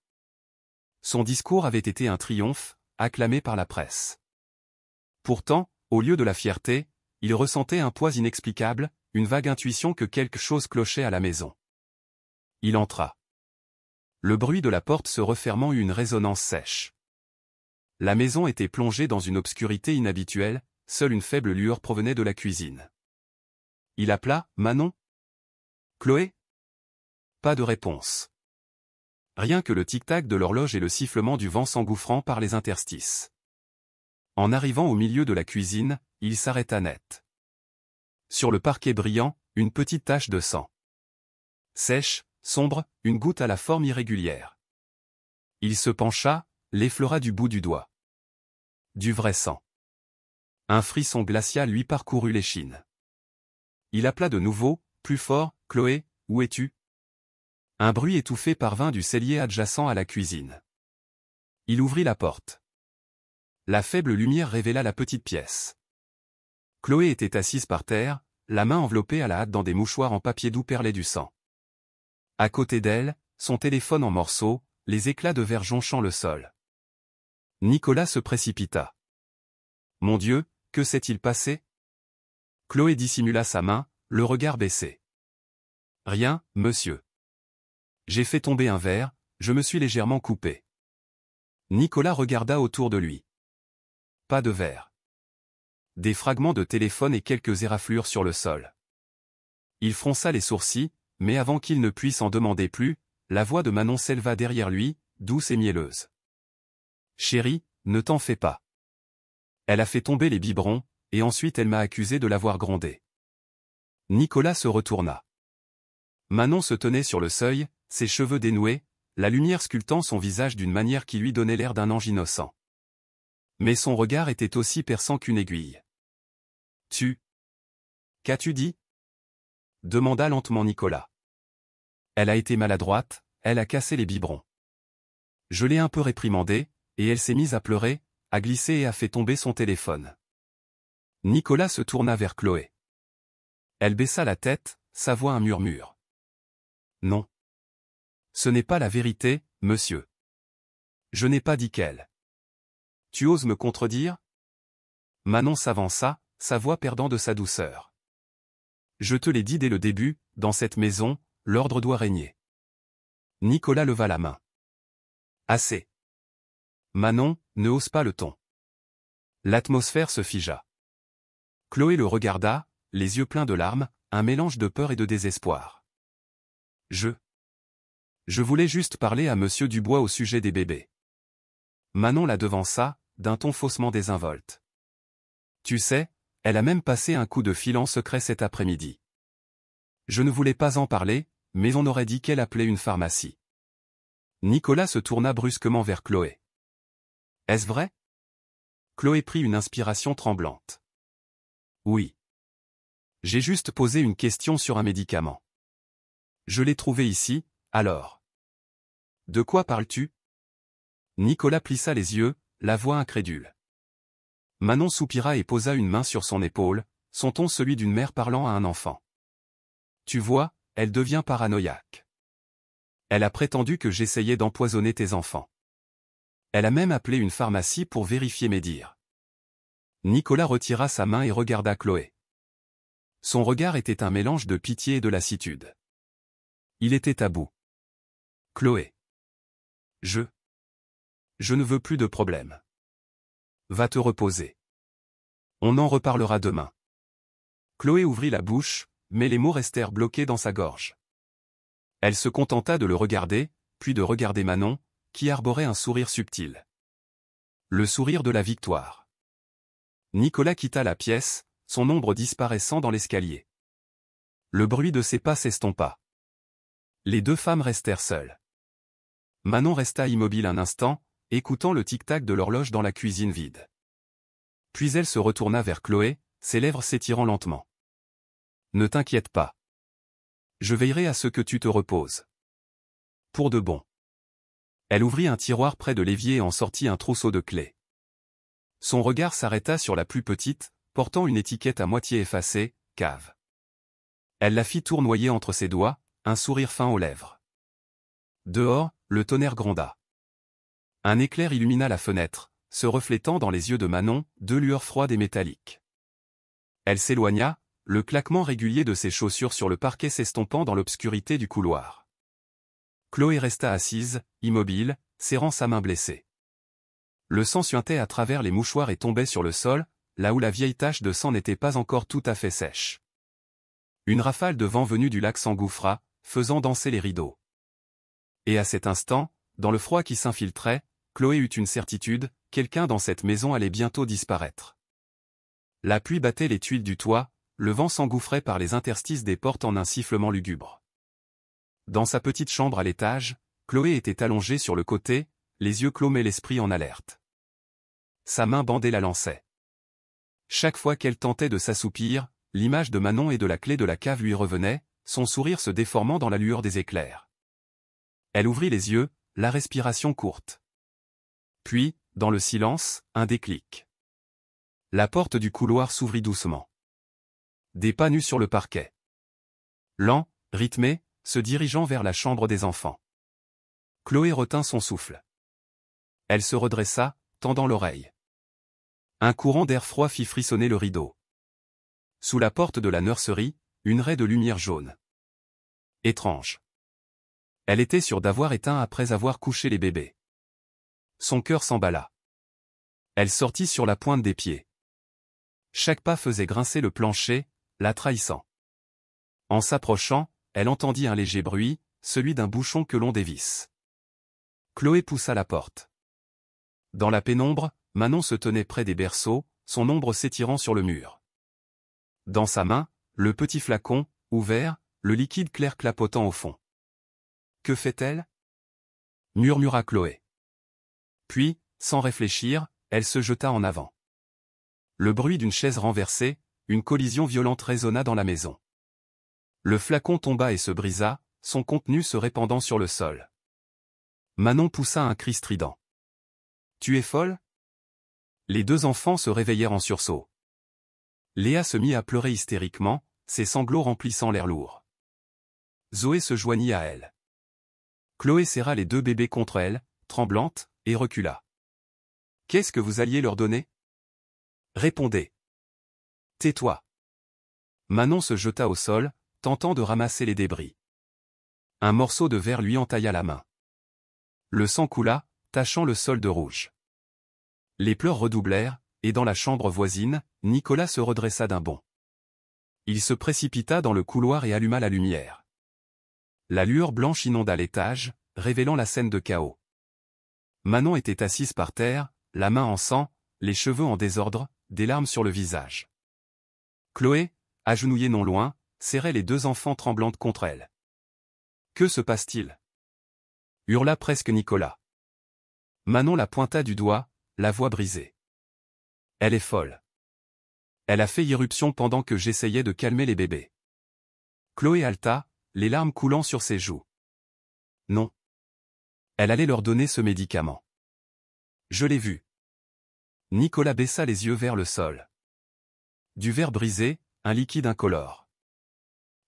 Son discours avait été un triomphe, acclamé par la presse. Pourtant, au lieu de la fierté, il ressentait un poids inexplicable, une vague intuition que quelque chose clochait à la maison. Il entra. Le bruit de la porte se refermant eut une résonance sèche. La maison était plongée dans une obscurité inhabituelle, seule une faible lueur provenait de la cuisine. Il appela « Manon ?»« Chloé ?» Pas de réponse. Rien que le tic-tac de l'horloge et le sifflement du vent s'engouffrant par les interstices. En arrivant au milieu de la cuisine, il s'arrêta net. Sur le parquet brillant, une petite tache de sang. Sèche, sombre, une goutte à la forme irrégulière. Il se pencha, l'effleura du bout du doigt. Du vrai sang. Un frisson glacial lui parcourut l'échine. Il appela de nouveau, plus fort, « Chloé, où es-tu » Un bruit étouffé parvint du cellier adjacent à la cuisine. Il ouvrit la porte. La faible lumière révéla la petite pièce. Chloé était assise par terre, la main enveloppée à la hâte dans des mouchoirs en papier doux perlés du sang. À côté d'elle, son téléphone en morceaux, les éclats de verre jonchant le sol. Nicolas se précipita. « Mon Dieu, que s'est-il passé ?» Chloé dissimula sa main, le regard baissé. « Rien, monsieur. J'ai fait tomber un verre, je me suis légèrement coupé. » Nicolas regarda autour de lui. Pas de verre. Des fragments de téléphone et quelques éraflures sur le sol. Il fronça les sourcils, mais avant qu'il ne puisse en demander plus, la voix de Manon s'éleva derrière lui, douce et mielleuse. « Chérie, ne t'en fais pas. » Elle a fait tomber les biberons, et ensuite elle m'a accusé de l'avoir grondé. Nicolas se retourna. Manon se tenait sur le seuil, ses cheveux dénoués, la lumière sculptant son visage d'une manière qui lui donnait l'air d'un ange innocent. Mais son regard était aussi perçant qu'une aiguille. « Qu'as-tu dit ?» demanda lentement Nicolas. Elle a été maladroite, elle a cassé les biberons. Je l'ai un peu réprimandée, et elle s'est mise à pleurer, a glissé et a fait tomber son téléphone. Nicolas se tourna vers Chloé. Elle baissa la tête, sa voix un murmure. Non. Ce n'est pas la vérité, monsieur. Je n'ai pas dit qu'elle. Tu oses me contredire ? Manon s'avança, sa voix perdant de sa douceur. Je te l'ai dit dès le début, dans cette maison, l'ordre doit régner. Nicolas leva la main. Assez. Manon, ne hausse pas le ton. L'atmosphère se figea. Chloé le regarda, les yeux pleins de larmes, un mélange de peur et de désespoir. Je voulais juste parler à monsieur Dubois au sujet des bébés. Manon la devança, d'un ton faussement désinvolte. Tu sais, elle a même passé un coup de fil en secret cet après-midi. Je ne voulais pas en parler, mais on aurait dit qu'elle appelait une pharmacie. Nicolas se tourna brusquement vers Chloé. Est-ce vrai ? Chloé prit une inspiration tremblante. Oui. J'ai juste posé une question sur un médicament. Je l'ai trouvé ici, alors. De quoi parles-tu ? Nicolas plissa les yeux, la voix incrédule. Manon soupira et posa une main sur son épaule, son ton celui d'une mère parlant à un enfant. Tu vois, elle devient paranoïaque. Elle a prétendu que j'essayais d'empoisonner tes enfants. Elle a même appelé une pharmacie pour vérifier mes dires. Nicolas retira sa main et regarda Chloé. Son regard était un mélange de pitié et de lassitude. Il était à bout. Chloé. Je ne veux plus de problème. Va te reposer. On en reparlera demain. Chloé ouvrit la bouche, mais les mots restèrent bloqués dans sa gorge. Elle se contenta de le regarder, puis de regarder Manon, qui arborait un sourire subtil. Le sourire de la victoire. Nicolas quitta la pièce, son ombre disparaissant dans l'escalier. Le bruit de ses pas s'estompa. Les deux femmes restèrent seules. Manon resta immobile un instant, écoutant le tic-tac de l'horloge dans la cuisine vide. Puis elle se retourna vers Chloé, ses lèvres s'étirant lentement. Ne t'inquiète pas. Je veillerai à ce que tu te reposes. Pour de bon. Elle ouvrit un tiroir près de l'évier et en sortit un trousseau de clés. Son regard s'arrêta sur la plus petite, portant une étiquette à moitié effacée, cave. Elle la fit tournoyer entre ses doigts, un sourire fin aux lèvres. Dehors, le tonnerre gronda. Un éclair illumina la fenêtre, se reflétant dans les yeux de Manon, deux lueurs froides et métalliques. Elle s'éloigna, le claquement régulier de ses chaussures sur le parquet s'estompant dans l'obscurité du couloir. Chloé resta assise, immobile, serrant sa main blessée. Le sang suintait à travers les mouchoirs et tombait sur le sol, là où la vieille tache de sang n'était pas encore tout à fait sèche. Une rafale de vent venue du lac s'engouffra, faisant danser les rideaux. Et à cet instant, dans le froid qui s'infiltrait, Chloé eut une certitude, quelqu'un dans cette maison allait bientôt disparaître. La pluie battait les tuiles du toit, le vent s'engouffrait par les interstices des portes en un sifflement lugubre. Dans sa petite chambre à l'étage, Chloé était allongée sur le côté, les yeux clos mais l'esprit en alerte. Sa main bandée la lançait. Chaque fois qu'elle tentait de s'assoupir, l'image de Manon et de la clé de la cave lui revenait, son sourire se déformant dans la lueur des éclairs. Elle ouvrit les yeux, la respiration courte. Puis, dans le silence, un déclic. La porte du couloir s'ouvrit doucement. Des pas nus sur le parquet. Lents, rythmés, se dirigeant vers la chambre des enfants. Chloé retint son souffle. Elle se redressa, tendant l'oreille. Un courant d'air froid fit frissonner le rideau. Sous la porte de la nurserie, une raie de lumière jaune. Étrange. Elle était sûre d'avoir éteint après avoir couché les bébés. Son cœur s'emballa. Elle sortit sur la pointe des pieds. Chaque pas faisait grincer le plancher, la trahissant. En s'approchant, elle entendit un léger bruit, celui d'un bouchon que l'on dévisse. Chloé poussa la porte. Dans la pénombre, Manon se tenait près des berceaux, son ombre s'étirant sur le mur. Dans sa main, le petit flacon, ouvert, le liquide clair clapotant au fond. « Que fait-elle » murmura Chloé. Puis, sans réfléchir, elle se jeta en avant. Le bruit d'une chaise renversée, une collision violente résonna dans la maison. Le flacon tomba et se brisa, son contenu se répandant sur le sol. Manon poussa un cri strident. « Tu es folle » Les deux enfants se réveillèrent en sursaut. Léa se mit à pleurer hystériquement, ses sanglots remplissant l'air lourd. Zoé se joignit à elle. Chloé serra les deux bébés contre elle, tremblante, et recula. « Qu'est-ce que vous alliez leur donner » Répondez. « Tais-toi. » Manon se jeta au sol, tentant de ramasser les débris. Un morceau de verre lui entailla la main. Le sang coula, tachant le sol de rouge. Les pleurs redoublèrent, et dans la chambre voisine, Nicolas se redressa d'un bond. Il se précipita dans le couloir et alluma la lumière. La lueur blanche inonda l'étage, révélant la scène de chaos. Manon était assise par terre, la main en sang, les cheveux en désordre, des larmes sur le visage. Chloé, agenouillée non loin, serrait les deux enfants tremblantes contre elle. « Que se passe-t-il » hurla presque Nicolas. Manon la pointa du doigt, la voix brisée. « Elle est folle. Elle a fait irruption pendant que j'essayais de calmer les bébés. » Chloé haleta, les larmes coulant sur ses joues. « Non. Elle allait leur donner ce médicament. Je l'ai vu. » Nicolas baissa les yeux vers le sol. Du verre brisé, un liquide incolore.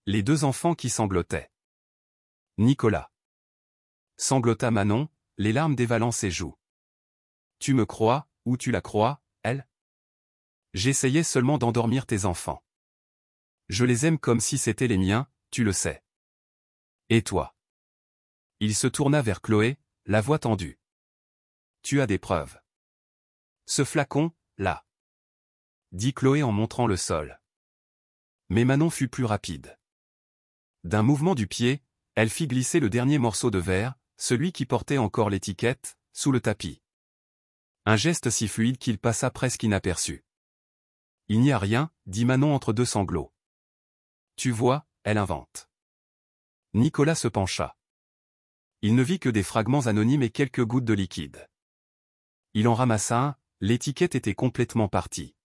Les deux enfants qui sanglotaient. Nicolas. Sanglota Manon, les larmes dévalant ses joues. Tu me crois, ou tu la crois, elle ? J'essayais seulement d'endormir tes enfants. Je les aime comme si c'étaient les miens, tu le sais. Et toi ? Il se tourna vers Chloé, la voix tendue. Tu as des preuves. Ce flacon, là. Dit Chloé en montrant le sol. Mais Manon fut plus rapide. D'un mouvement du pied, elle fit glisser le dernier morceau de verre, celui qui portait encore l'étiquette, sous le tapis. Un geste si fluide qu'il passa presque inaperçu. Il n'y a rien, dit Manon entre deux sanglots. Tu vois, elle invente. Nicolas se pencha. Il ne vit que des fragments anonymes et quelques gouttes de liquide. Il en ramassa un, l'étiquette était complètement partie.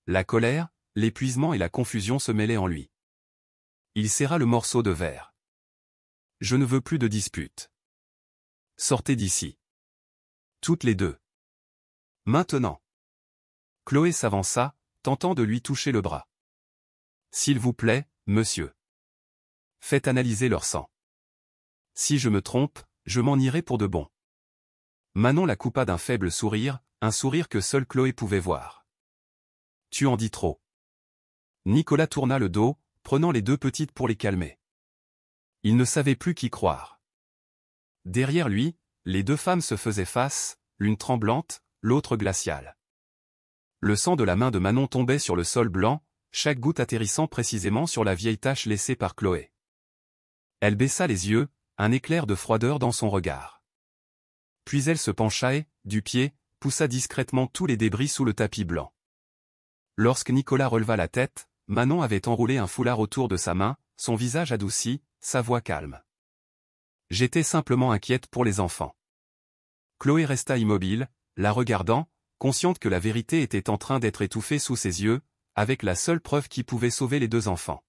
La colère, l'épuisement et la confusion se mêlaient en lui. Il serra le morceau de verre. Je ne veux plus de dispute. Sortez d'ici. Toutes les deux. Maintenant. Chloé s'avança, tentant de lui toucher le bras. S'il vous plaît, monsieur. Faites analyser leur sang. Si je me trompe, je m'en irai pour de bon. Manon la coupa d'un faible sourire, un sourire que seule Chloé pouvait voir. Tu en dis trop. Nicolas tourna le dos, prenant les deux petites pour les calmer. Il ne savait plus qui croire. Derrière lui, les deux femmes se faisaient face, l'une tremblante, l'autre glaciale. Le sang de la main de Manon tombait sur le sol blanc, chaque goutte atterrissant précisément sur la vieille tache laissée par Chloé. Elle baissa les yeux, un éclair de froideur dans son regard. Puis elle se pencha et, du pied, poussa discrètement tous les débris sous le tapis blanc. Lorsque Nicolas releva la tête, Manon avait enroulé un foulard autour de sa main, son visage adouci, sa voix calme. J'étais simplement inquiète pour les enfants. Chloé resta immobile, la regardant, consciente que la vérité était en train d'être étouffée sous ses yeux, avec la seule preuve qui pouvait sauver les deux enfants.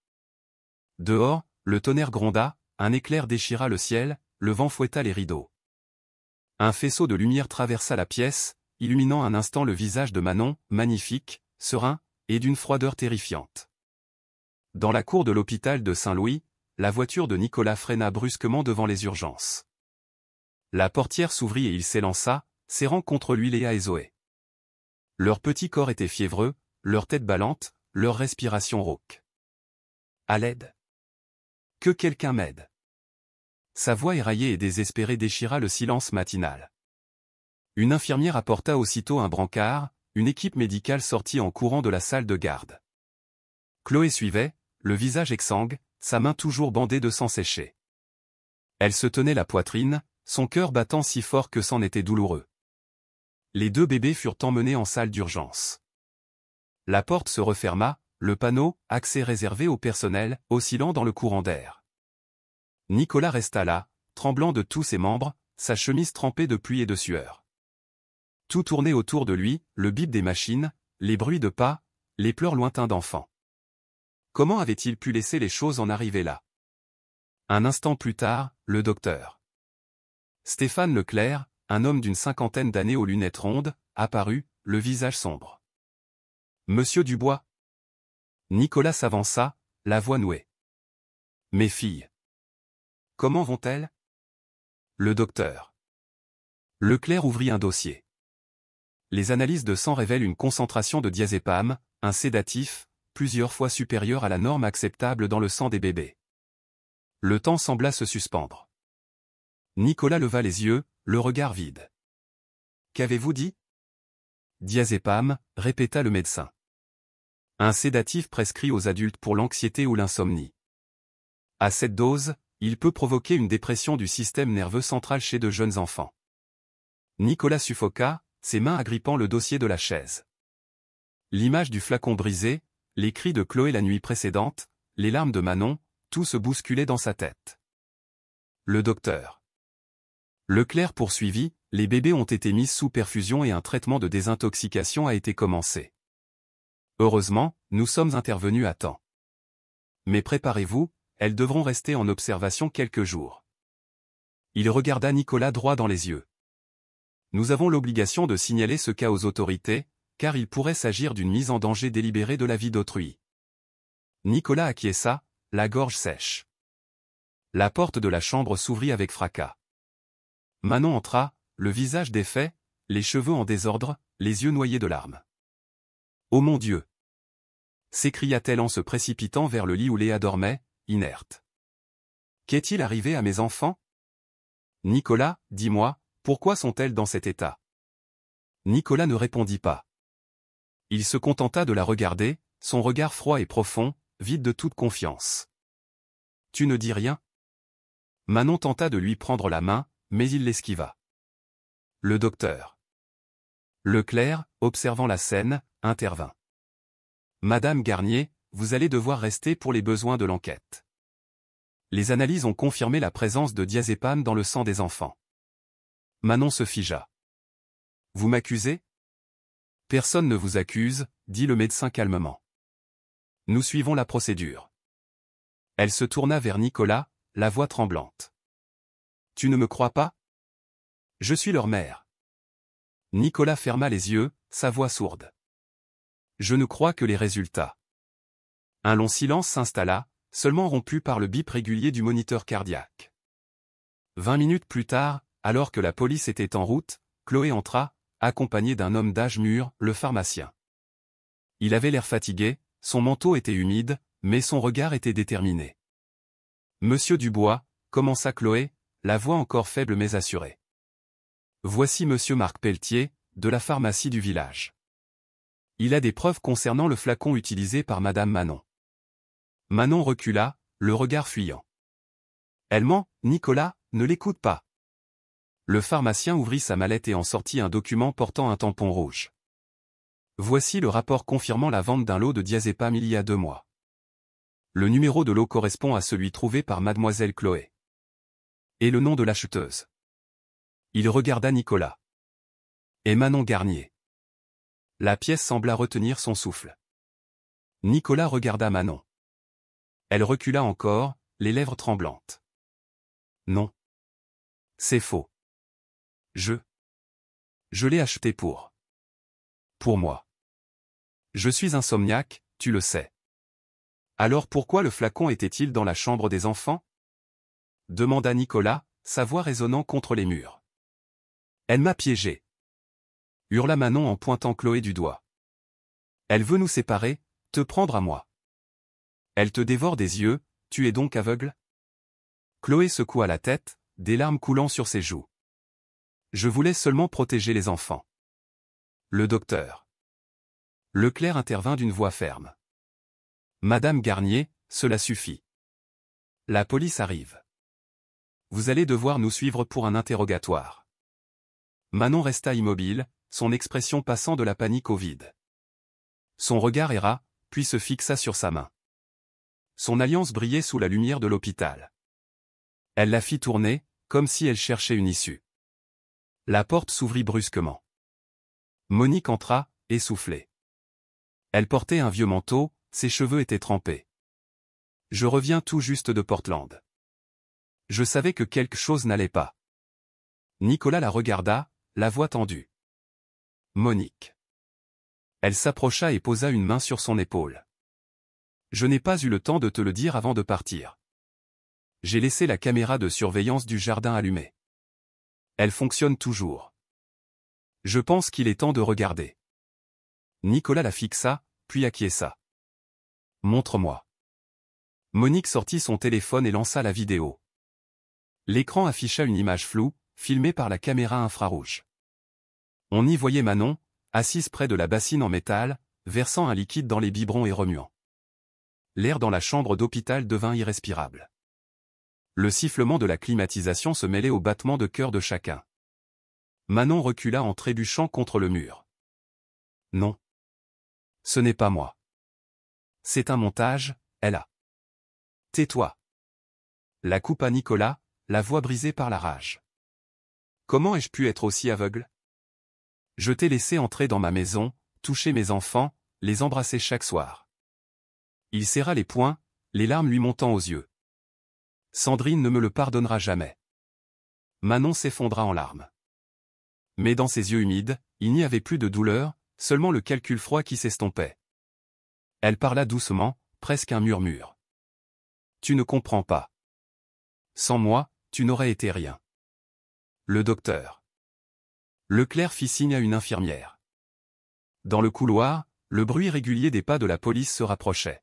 Dehors, le tonnerre gronda, un éclair déchira le ciel, le vent fouetta les rideaux. Un faisceau de lumière traversa la pièce, illuminant un instant le visage de Manon, magnifique, serein, et d'une froideur terrifiante. Dans la cour de l'hôpital de Saint-Louis, la voiture de Nicolas freina brusquement devant les urgences. La portière s'ouvrit et il s'élança, serrant contre lui Léa et Zoé. Leur petit corps était fiévreux, leur tête ballante, leur respiration rauque. À l'aide. Que quelqu'un m'aide. Sa voix éraillée et désespérée déchira le silence matinal. Une infirmière apporta aussitôt un brancard, une équipe médicale sortit en courant de la salle de garde. Chloé suivait, le visage exsangue, sa main toujours bandée de sang séché. Elle se tenait la poitrine, son cœur battant si fort que c'en était douloureux. Les deux bébés furent emmenés en salle d'urgence. La porte se referma, le panneau, accès réservé au personnel, oscillant dans le courant d'air. Nicolas resta là, tremblant de tous ses membres, sa chemise trempée de pluie et de sueur. Tout tournait autour de lui, le bip des machines, les bruits de pas, les pleurs lointains d'enfants. Comment avait-il pu laisser les choses en arriver là? Un instant plus tard, le docteur Stéphane Leclerc, un homme d'une cinquantaine d'années aux lunettes rondes, apparut, le visage sombre. Monsieur Dubois. Nicolas s'avança, la voix nouée. Mes filles. Comment vont-elles? Le docteur Leclerc ouvrit un dossier. Les analyses de sang révèlent une concentration de diazépam, un sédatif, plusieurs fois supérieure à la norme acceptable dans le sang des bébés. Le temps sembla se suspendre. Nicolas leva les yeux, le regard vide. Qu'avez-vous dit? Diazépam, répéta le médecin. Un sédatif prescrit aux adultes pour l'anxiété ou l'insomnie. À cette dose, il peut provoquer une dépression du système nerveux central chez de jeunes enfants. Nicolas suffoqua, ses mains agrippant le dossier de la chaise. L'image du flacon brisé, les cris de Chloé la nuit précédente, les larmes de Manon, tout se bousculait dans sa tête. Le docteur Leclerc poursuivit, les bébés ont été mis sous perfusion et un traitement de désintoxication a été commencé. Heureusement, nous sommes intervenus à temps. Mais préparez-vous, elles devront rester en observation quelques jours. Il regarda Nicolas droit dans les yeux. Nous avons l'obligation de signaler ce cas aux autorités, car il pourrait s'agir d'une mise en danger délibérée de la vie d'autrui. Nicolas acquiesça, la gorge sèche. La porte de la chambre s'ouvrit avec fracas. Manon entra, le visage défait, les cheveux en désordre, les yeux noyés de larmes. « Oh mon Dieu !» s'écria-t-elle en se précipitant vers le lit où Léa dormait, inerte. « Qu'est-il arrivé à mes enfants? Nicolas, dis-moi, pourquoi sont-elles dans cet état ?» Nicolas ne répondit pas. Il se contenta de la regarder, son regard froid et profond, vide de toute confiance. « Tu ne dis rien ?» Manon tenta de lui prendre la main, mais il l'esquiva. Le docteur Leclerc, observant la scène, intervint. « Madame Garnier, vous allez devoir rester pour les besoins de l'enquête. Les analyses ont confirmé la présence de diazépam dans le sang des enfants. » Manon se figea. « Vous m'accusez? » Personne ne vous accuse, dit le médecin calmement. Nous suivons la procédure. Elle se tourna vers Nicolas, la voix tremblante. Tu ne me crois pas? Je suis leur mère. Nicolas ferma les yeux, sa voix sourde. Je ne crois que les résultats. Un long silence s'installa, seulement rompu par le bip régulier du moniteur cardiaque. 20 minutes plus tard, alors que la police était en route, Chloé entra, accompagnée d'un homme d'âge mûr, le pharmacien. Il avait l'air fatigué, son manteau était humide, mais son regard était déterminé. Monsieur Dubois, commença Chloé, la voix encore faible mais assurée. Voici monsieur Marc Pelletier, de la pharmacie du village. Il a des preuves concernant le flacon utilisé par madame Manon. Manon recula, le regard fuyant. Elle ment, Nicolas, ne l'écoute pas. Le pharmacien ouvrit sa mallette et en sortit un document portant un tampon rouge. Voici le rapport confirmant la vente d'un lot de diazépam il y a 2 mois. Le numéro de lot correspond à celui trouvé par mademoiselle Chloé. Et le nom de l'acheteuse. Il regarda Nicolas. Et Manon Garnier. La pièce sembla retenir son souffle. Nicolas regarda Manon. Elle recula encore, les lèvres tremblantes. Non. C'est faux. Je l'ai acheté pour moi. Je suis insomniaque, tu le sais. Alors pourquoi le flacon était-il dans la chambre des enfants? Demanda Nicolas, sa voix résonnant contre les murs. Elle m'a piégé. Hurla Manon en pointant Chloé du doigt. Elle veut nous séparer, te prendre à moi. Elle te dévore des yeux, tu es donc aveugle? Chloé secoua la tête, des larmes coulant sur ses joues. Je voulais seulement protéger les enfants. Le docteur. Leclerc intervint d'une voix ferme. Madame Garnier, cela suffit. La police arrive. Vous allez devoir nous suivre pour un interrogatoire. Manon resta immobile, son expression passant de la panique au vide. Son regard erra, puis se fixa sur sa main. Son alliance brillait sous la lumière de l'hôpital. Elle la fit tourner, comme si elle cherchait une issue. La porte s'ouvrit brusquement. Monique entra, essoufflée. Elle portait un vieux manteau, ses cheveux étaient trempés. Je reviens tout juste de Portland. Je savais que quelque chose n'allait pas. Nicolas la regarda, la voix tendue. Monique. Elle s'approcha et posa une main sur son épaule. Je n'ai pas eu le temps de te le dire avant de partir. J'ai laissé la caméra de surveillance du jardin allumée. Elle fonctionne toujours. Je pense qu'il est temps de regarder. Nicolas la fixa, puis acquiesça. Montre-moi. Monique sortit son téléphone et lança la vidéo. L'écran afficha une image floue, filmée par la caméra infrarouge. On y voyait Manon, assise près de la bassine en métal, versant un liquide dans les biberons et remuant. L'air dans la chambre d'hôpital devint irrespirable. Le sifflement de la climatisation se mêlait au battement de cœur de chacun. Manon recula en trébuchant contre le mur. Non. Ce n'est pas moi. C'est un montage, elle a. Tais-toi. La coupa Nicolas, la voix brisée par la rage. Comment ai-je pu être aussi aveugle? Je t'ai laissé entrer dans ma maison, toucher mes enfants, les embrasser chaque soir. Il serra les poings, les larmes lui montant aux yeux. Sandrine ne me le pardonnera jamais. Manon s'effondra en larmes. Mais dans ses yeux humides, il n'y avait plus de douleur, seulement le calcul froid qui s'estompait. Elle parla doucement, presque un murmure. Tu ne comprends pas. Sans moi, tu n'aurais été rien. Le docteur. Leclerc fit signe à une infirmière. Dans le couloir, le bruit régulier des pas de la police se rapprochait.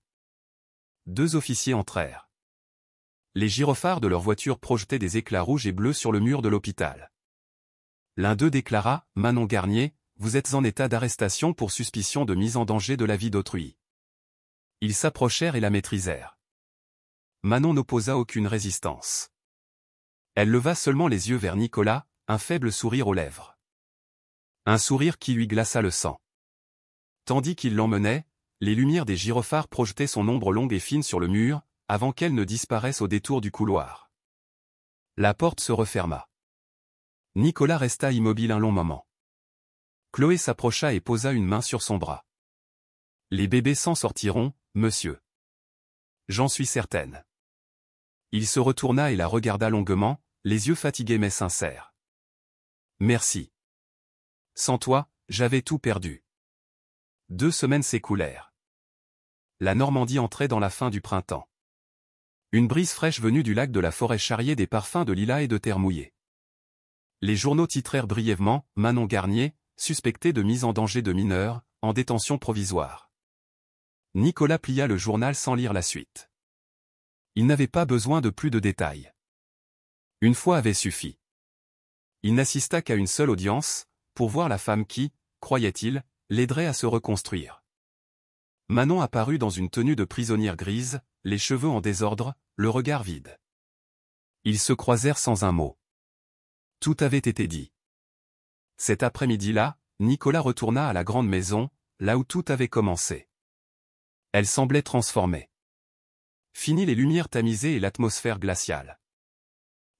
2 officiers entrèrent. Les gyrophares de leur voiture projetaient des éclats rouges et bleus sur le mur de l'hôpital. L'un d'eux déclara, « Manon Garnier, vous êtes en état d'arrestation pour suspicion de mise en danger de la vie d'autrui. » Ils s'approchèrent et la maîtrisèrent. Manon n'opposa aucune résistance. Elle leva seulement les yeux vers Nicolas, un faible sourire aux lèvres. Un sourire qui lui glaça le sang. Tandis qu'il l'emmenait, les lumières des gyrophares projetaient son ombre longue et fine sur le mur, avant qu'elle ne disparaisse au détour du couloir. La porte se referma. Nicolas resta immobile un long moment. Chloé s'approcha et posa une main sur son bras. Les bébés s'en sortiront, monsieur. J'en suis certaine. Il se retourna et la regarda longuement, les yeux fatigués mais sincères. Merci. Sans toi, j'avais tout perdu. 2 semaines s'écoulèrent. La Normandie entrait dans la fin du printemps. Une brise fraîche venue du lac de la forêt charriait des parfums de lilas et de terre mouillée. Les journaux titrèrent brièvement « Manon Garnier, suspectée de mise en danger de mineurs, en détention provisoire ». Nicolas plia le journal sans lire la suite. Il n'avait pas besoin de plus de détails. Une fois avait suffi. Il n'assista qu'à une seule audience, pour voir la femme qui, croyait-il, l'aiderait à se reconstruire. Manon apparut dans une tenue de prisonnière grise, les cheveux en désordre, le regard vide. Ils se croisèrent sans un mot. Tout avait été dit. Cet après-midi-là, Nicolas retourna à la grande maison, là où tout avait commencé. Elle semblait transformée. Fini les lumières tamisées et l'atmosphère glaciale.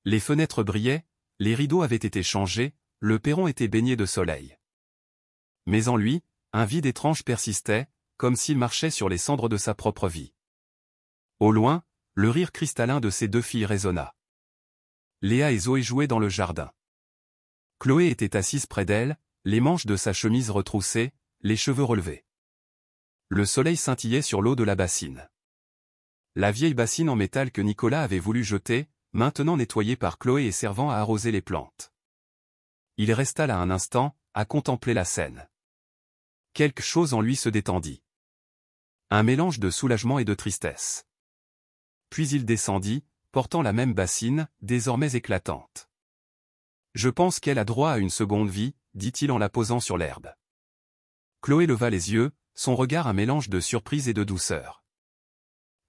Les fenêtres brillaient, les rideaux avaient été changés, le perron était baigné de soleil. Mais en lui, un vide étrange persistait, comme s'il marchait sur les cendres de sa propre vie. Au loin, le rire cristallin de ses 2 filles résonna. Léa et Zoé jouaient dans le jardin. Chloé était assise près d'elle, les manches de sa chemise retroussées, les cheveux relevés. Le soleil scintillait sur l'eau de la bassine. La vieille bassine en métal que Nicolas avait voulu jeter, maintenant nettoyée par Chloé et servant à arroser les plantes. Il resta là un instant, à contempler la scène. Quelque chose en lui se détendit. Un mélange de soulagement et de tristesse. Puis il descendit, portant la même bassine, désormais éclatante. Je pense qu'elle a droit à une seconde vie, dit-il en la posant sur l'herbe. Chloé leva les yeux, son regard un mélange de surprise et de douceur.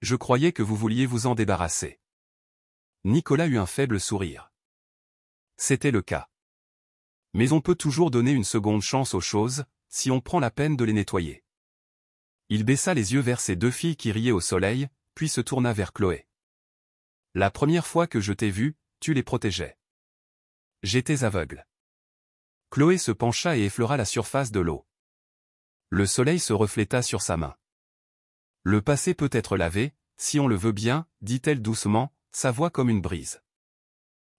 Je croyais que vous vouliez vous en débarrasser. Nicolas eut un faible sourire. C'était le cas. Mais on peut toujours donner une seconde chance aux choses, si on prend la peine de les nettoyer. Il baissa les yeux vers ses deux filles qui riaient au soleil, puis se tourna vers Chloé. La première fois que je t'ai vue, tu les protégeais. J'étais aveugle. Chloé se pencha et effleura la surface de l'eau. Le soleil se refléta sur sa main. Le passé peut être lavé, si on le veut bien, dit-elle doucement, sa voix comme une brise.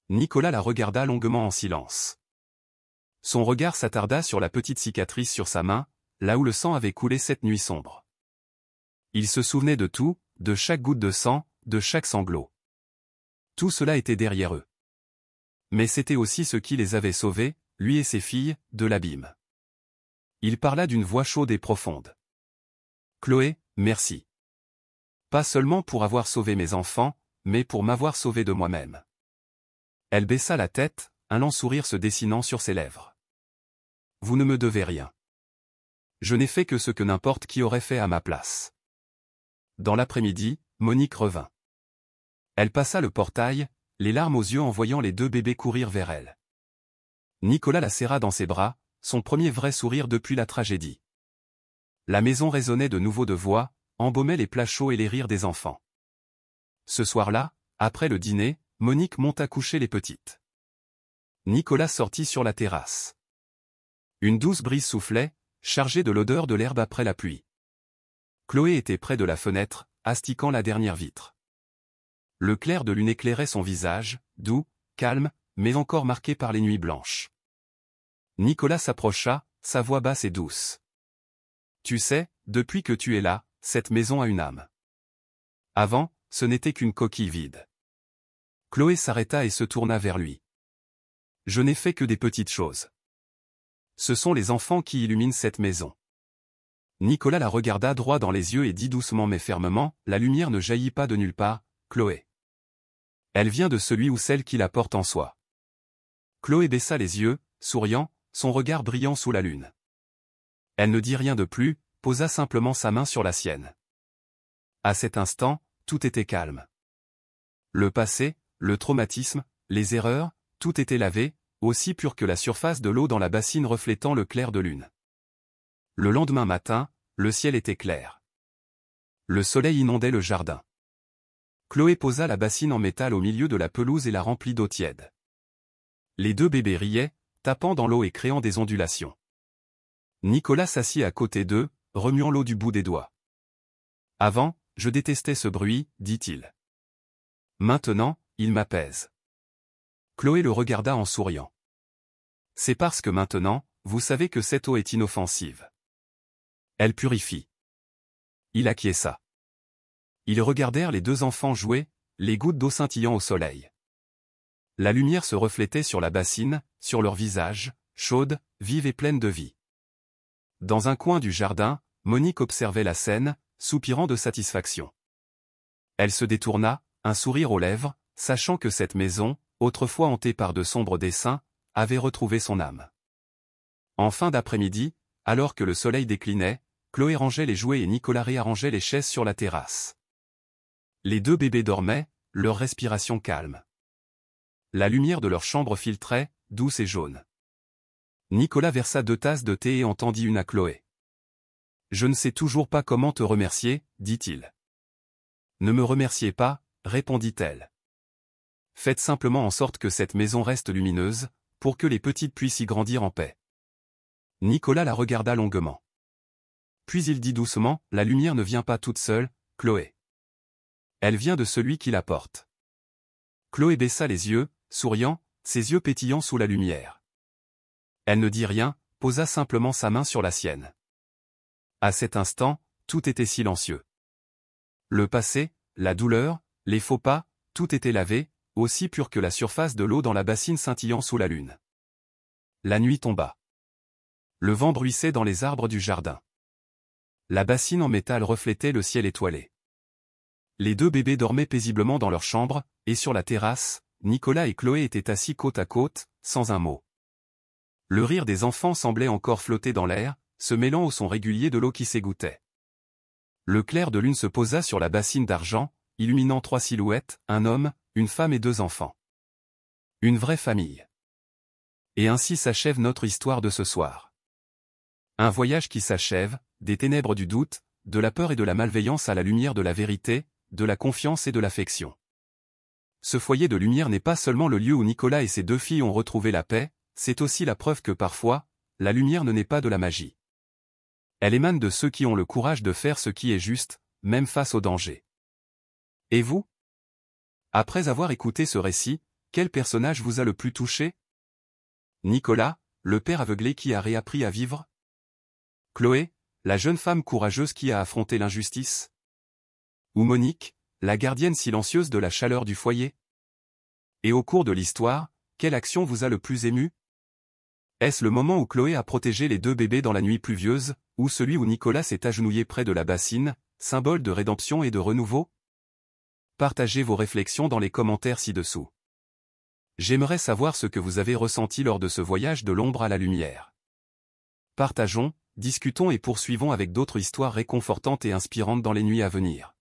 Nicolas la regarda longuement en silence. Son regard s'attarda sur la petite cicatrice sur sa main, là où le sang avait coulé cette nuit sombre. Il se souvenait de tout, de chaque goutte de sang, de chaque sanglot. Tout cela était derrière eux. Mais c'était aussi ce qui les avait sauvés, lui et ses filles, de l'abîme. Il parla d'une voix chaude et profonde. Chloé, merci. Pas seulement pour avoir sauvé mes enfants, mais pour m'avoir sauvé de moi-même. Elle baissa la tête, un lent sourire se dessinant sur ses lèvres. Vous ne me devez rien. Je n'ai fait que ce que n'importe qui aurait fait à ma place. Dans l'après-midi, Monique revint. Elle passa le portail, les larmes aux yeux en voyant les deux bébés courir vers elle. Nicolas la serra dans ses bras, son premier vrai sourire depuis la tragédie. La maison résonnait de nouveau de voix, embaumait les plats chauds et les rires des enfants. Ce soir-là, après le dîner, Monique monta coucher les petites. Nicolas sortit sur la terrasse. Une douce brise soufflait, chargée de l'odeur de l'herbe après la pluie. Chloé était près de la fenêtre, astiquant la dernière vitre. Le clair de lune éclairait son visage, doux, calme, mais encore marqué par les nuits blanches. Nicolas s'approcha, sa voix basse et douce. Tu sais, depuis que tu es là, cette maison a une âme. Avant, ce n'était qu'une coquille vide. Chloé s'arrêta et se tourna vers lui. Je n'ai fait que des petites choses. Ce sont les enfants qui illuminent cette maison. Nicolas la regarda droit dans les yeux et dit doucement mais fermement, la lumière ne jaillit pas de nulle part, Chloé. Elle vient de celui ou celle qui la porte en soi. Chloé baissa les yeux, souriant, son regard brillant sous la lune. Elle ne dit rien de plus, posa simplement sa main sur la sienne. À cet instant, tout était calme. Le passé, le traumatisme, les erreurs, tout était lavé, aussi pur que la surface de l'eau dans la bassine reflétant le clair de lune. Le lendemain matin, le ciel était clair. Le soleil inondait le jardin. Chloé posa la bassine en métal au milieu de la pelouse et la remplit d'eau tiède. Les deux bébés riaient, tapant dans l'eau et créant des ondulations. Nicolas s'assit à côté d'eux, remuant l'eau du bout des doigts. Avant, je détestais ce bruit, dit-il. Maintenant, il m'apaise. Chloé le regarda en souriant. C'est parce que maintenant, vous savez que cette eau est inoffensive. Elle purifie. Il acquiesça. Ils regardèrent les deux enfants jouer, les gouttes d'eau scintillant au soleil. La lumière se reflétait sur la bassine, sur leurs visages, chaude, vive et pleine de vie. Dans un coin du jardin, Monique observait la scène, soupirant de satisfaction. Elle se détourna, un sourire aux lèvres, sachant que cette maison, autrefois hantée par de sombres desseins, avait retrouvé son âme. En fin d'après-midi, alors que le soleil déclinait, Chloé rangeait les jouets et Nicolas réarrangeait les chaises sur la terrasse. Les deux bébés dormaient, leur respiration calme. La lumière de leur chambre filtrait, douce et jaune. Nicolas versa 2 tasses de thé et en tendit une à Chloé. « Je ne sais toujours pas comment te remercier, dit-il. »« Ne me remerciez pas, répondit-elle. Faites simplement en sorte que cette maison reste lumineuse, pour que les petites puissent y grandir en paix. » Nicolas la regarda longuement. Puis il dit doucement, « La lumière ne vient pas toute seule, Chloé. Elle vient de celui qui la porte. » Chloé baissa les yeux, souriant, ses yeux pétillants sous la lumière. Elle ne dit rien, posa simplement sa main sur la sienne. À cet instant, tout était silencieux. Le passé, la douleur, les faux pas, tout était lavé, aussi pur que la surface de l'eau dans la bassine scintillant sous la lune. La nuit tomba. Le vent bruissait dans les arbres du jardin. La bassine en métal reflétait le ciel étoilé. Les deux bébés dormaient paisiblement dans leur chambre, et sur la terrasse, Nicolas et Chloé étaient assis côte à côte, sans un mot. Le rire des enfants semblait encore flotter dans l'air, se mêlant au son régulier de l'eau qui s'égouttait. Le clair de lune se posa sur la bassine d'argent, illuminant 3 silhouettes, un homme, une femme et 2 enfants. Une vraie famille. Et ainsi s'achève notre histoire de ce soir. Un voyage qui s'achève, des ténèbres du doute, de la peur et de la malveillance à la lumière de la vérité, de la confiance et de l'affection. Ce foyer de lumière n'est pas seulement le lieu où Nicolas et ses 2 filles ont retrouvé la paix, c'est aussi la preuve que parfois, la lumière ne naît pas de la magie. Elle émane de ceux qui ont le courage de faire ce qui est juste, même face au danger. Et vous? Après avoir écouté ce récit, quel personnage vous a le plus touché? Nicolas, le père aveuglé qui a réappris à vivre? Chloé, la jeune femme courageuse qui a affronté l'injustice? Ou Monique, la gardienne silencieuse de la chaleur du foyer? Et au cours de l'histoire, quelle action vous a le plus ému? Est-ce le moment où Chloé a protégé les 2 bébés dans la nuit pluvieuse, ou celui où Nicolas s'est agenouillé près de la bassine, symbole de rédemption et de renouveau? Partagez vos réflexions dans les commentaires ci-dessous. J'aimerais savoir ce que vous avez ressenti lors de ce voyage de l'ombre à la lumière. Partageons, discutons et poursuivons avec d'autres histoires réconfortantes et inspirantes dans les nuits à venir.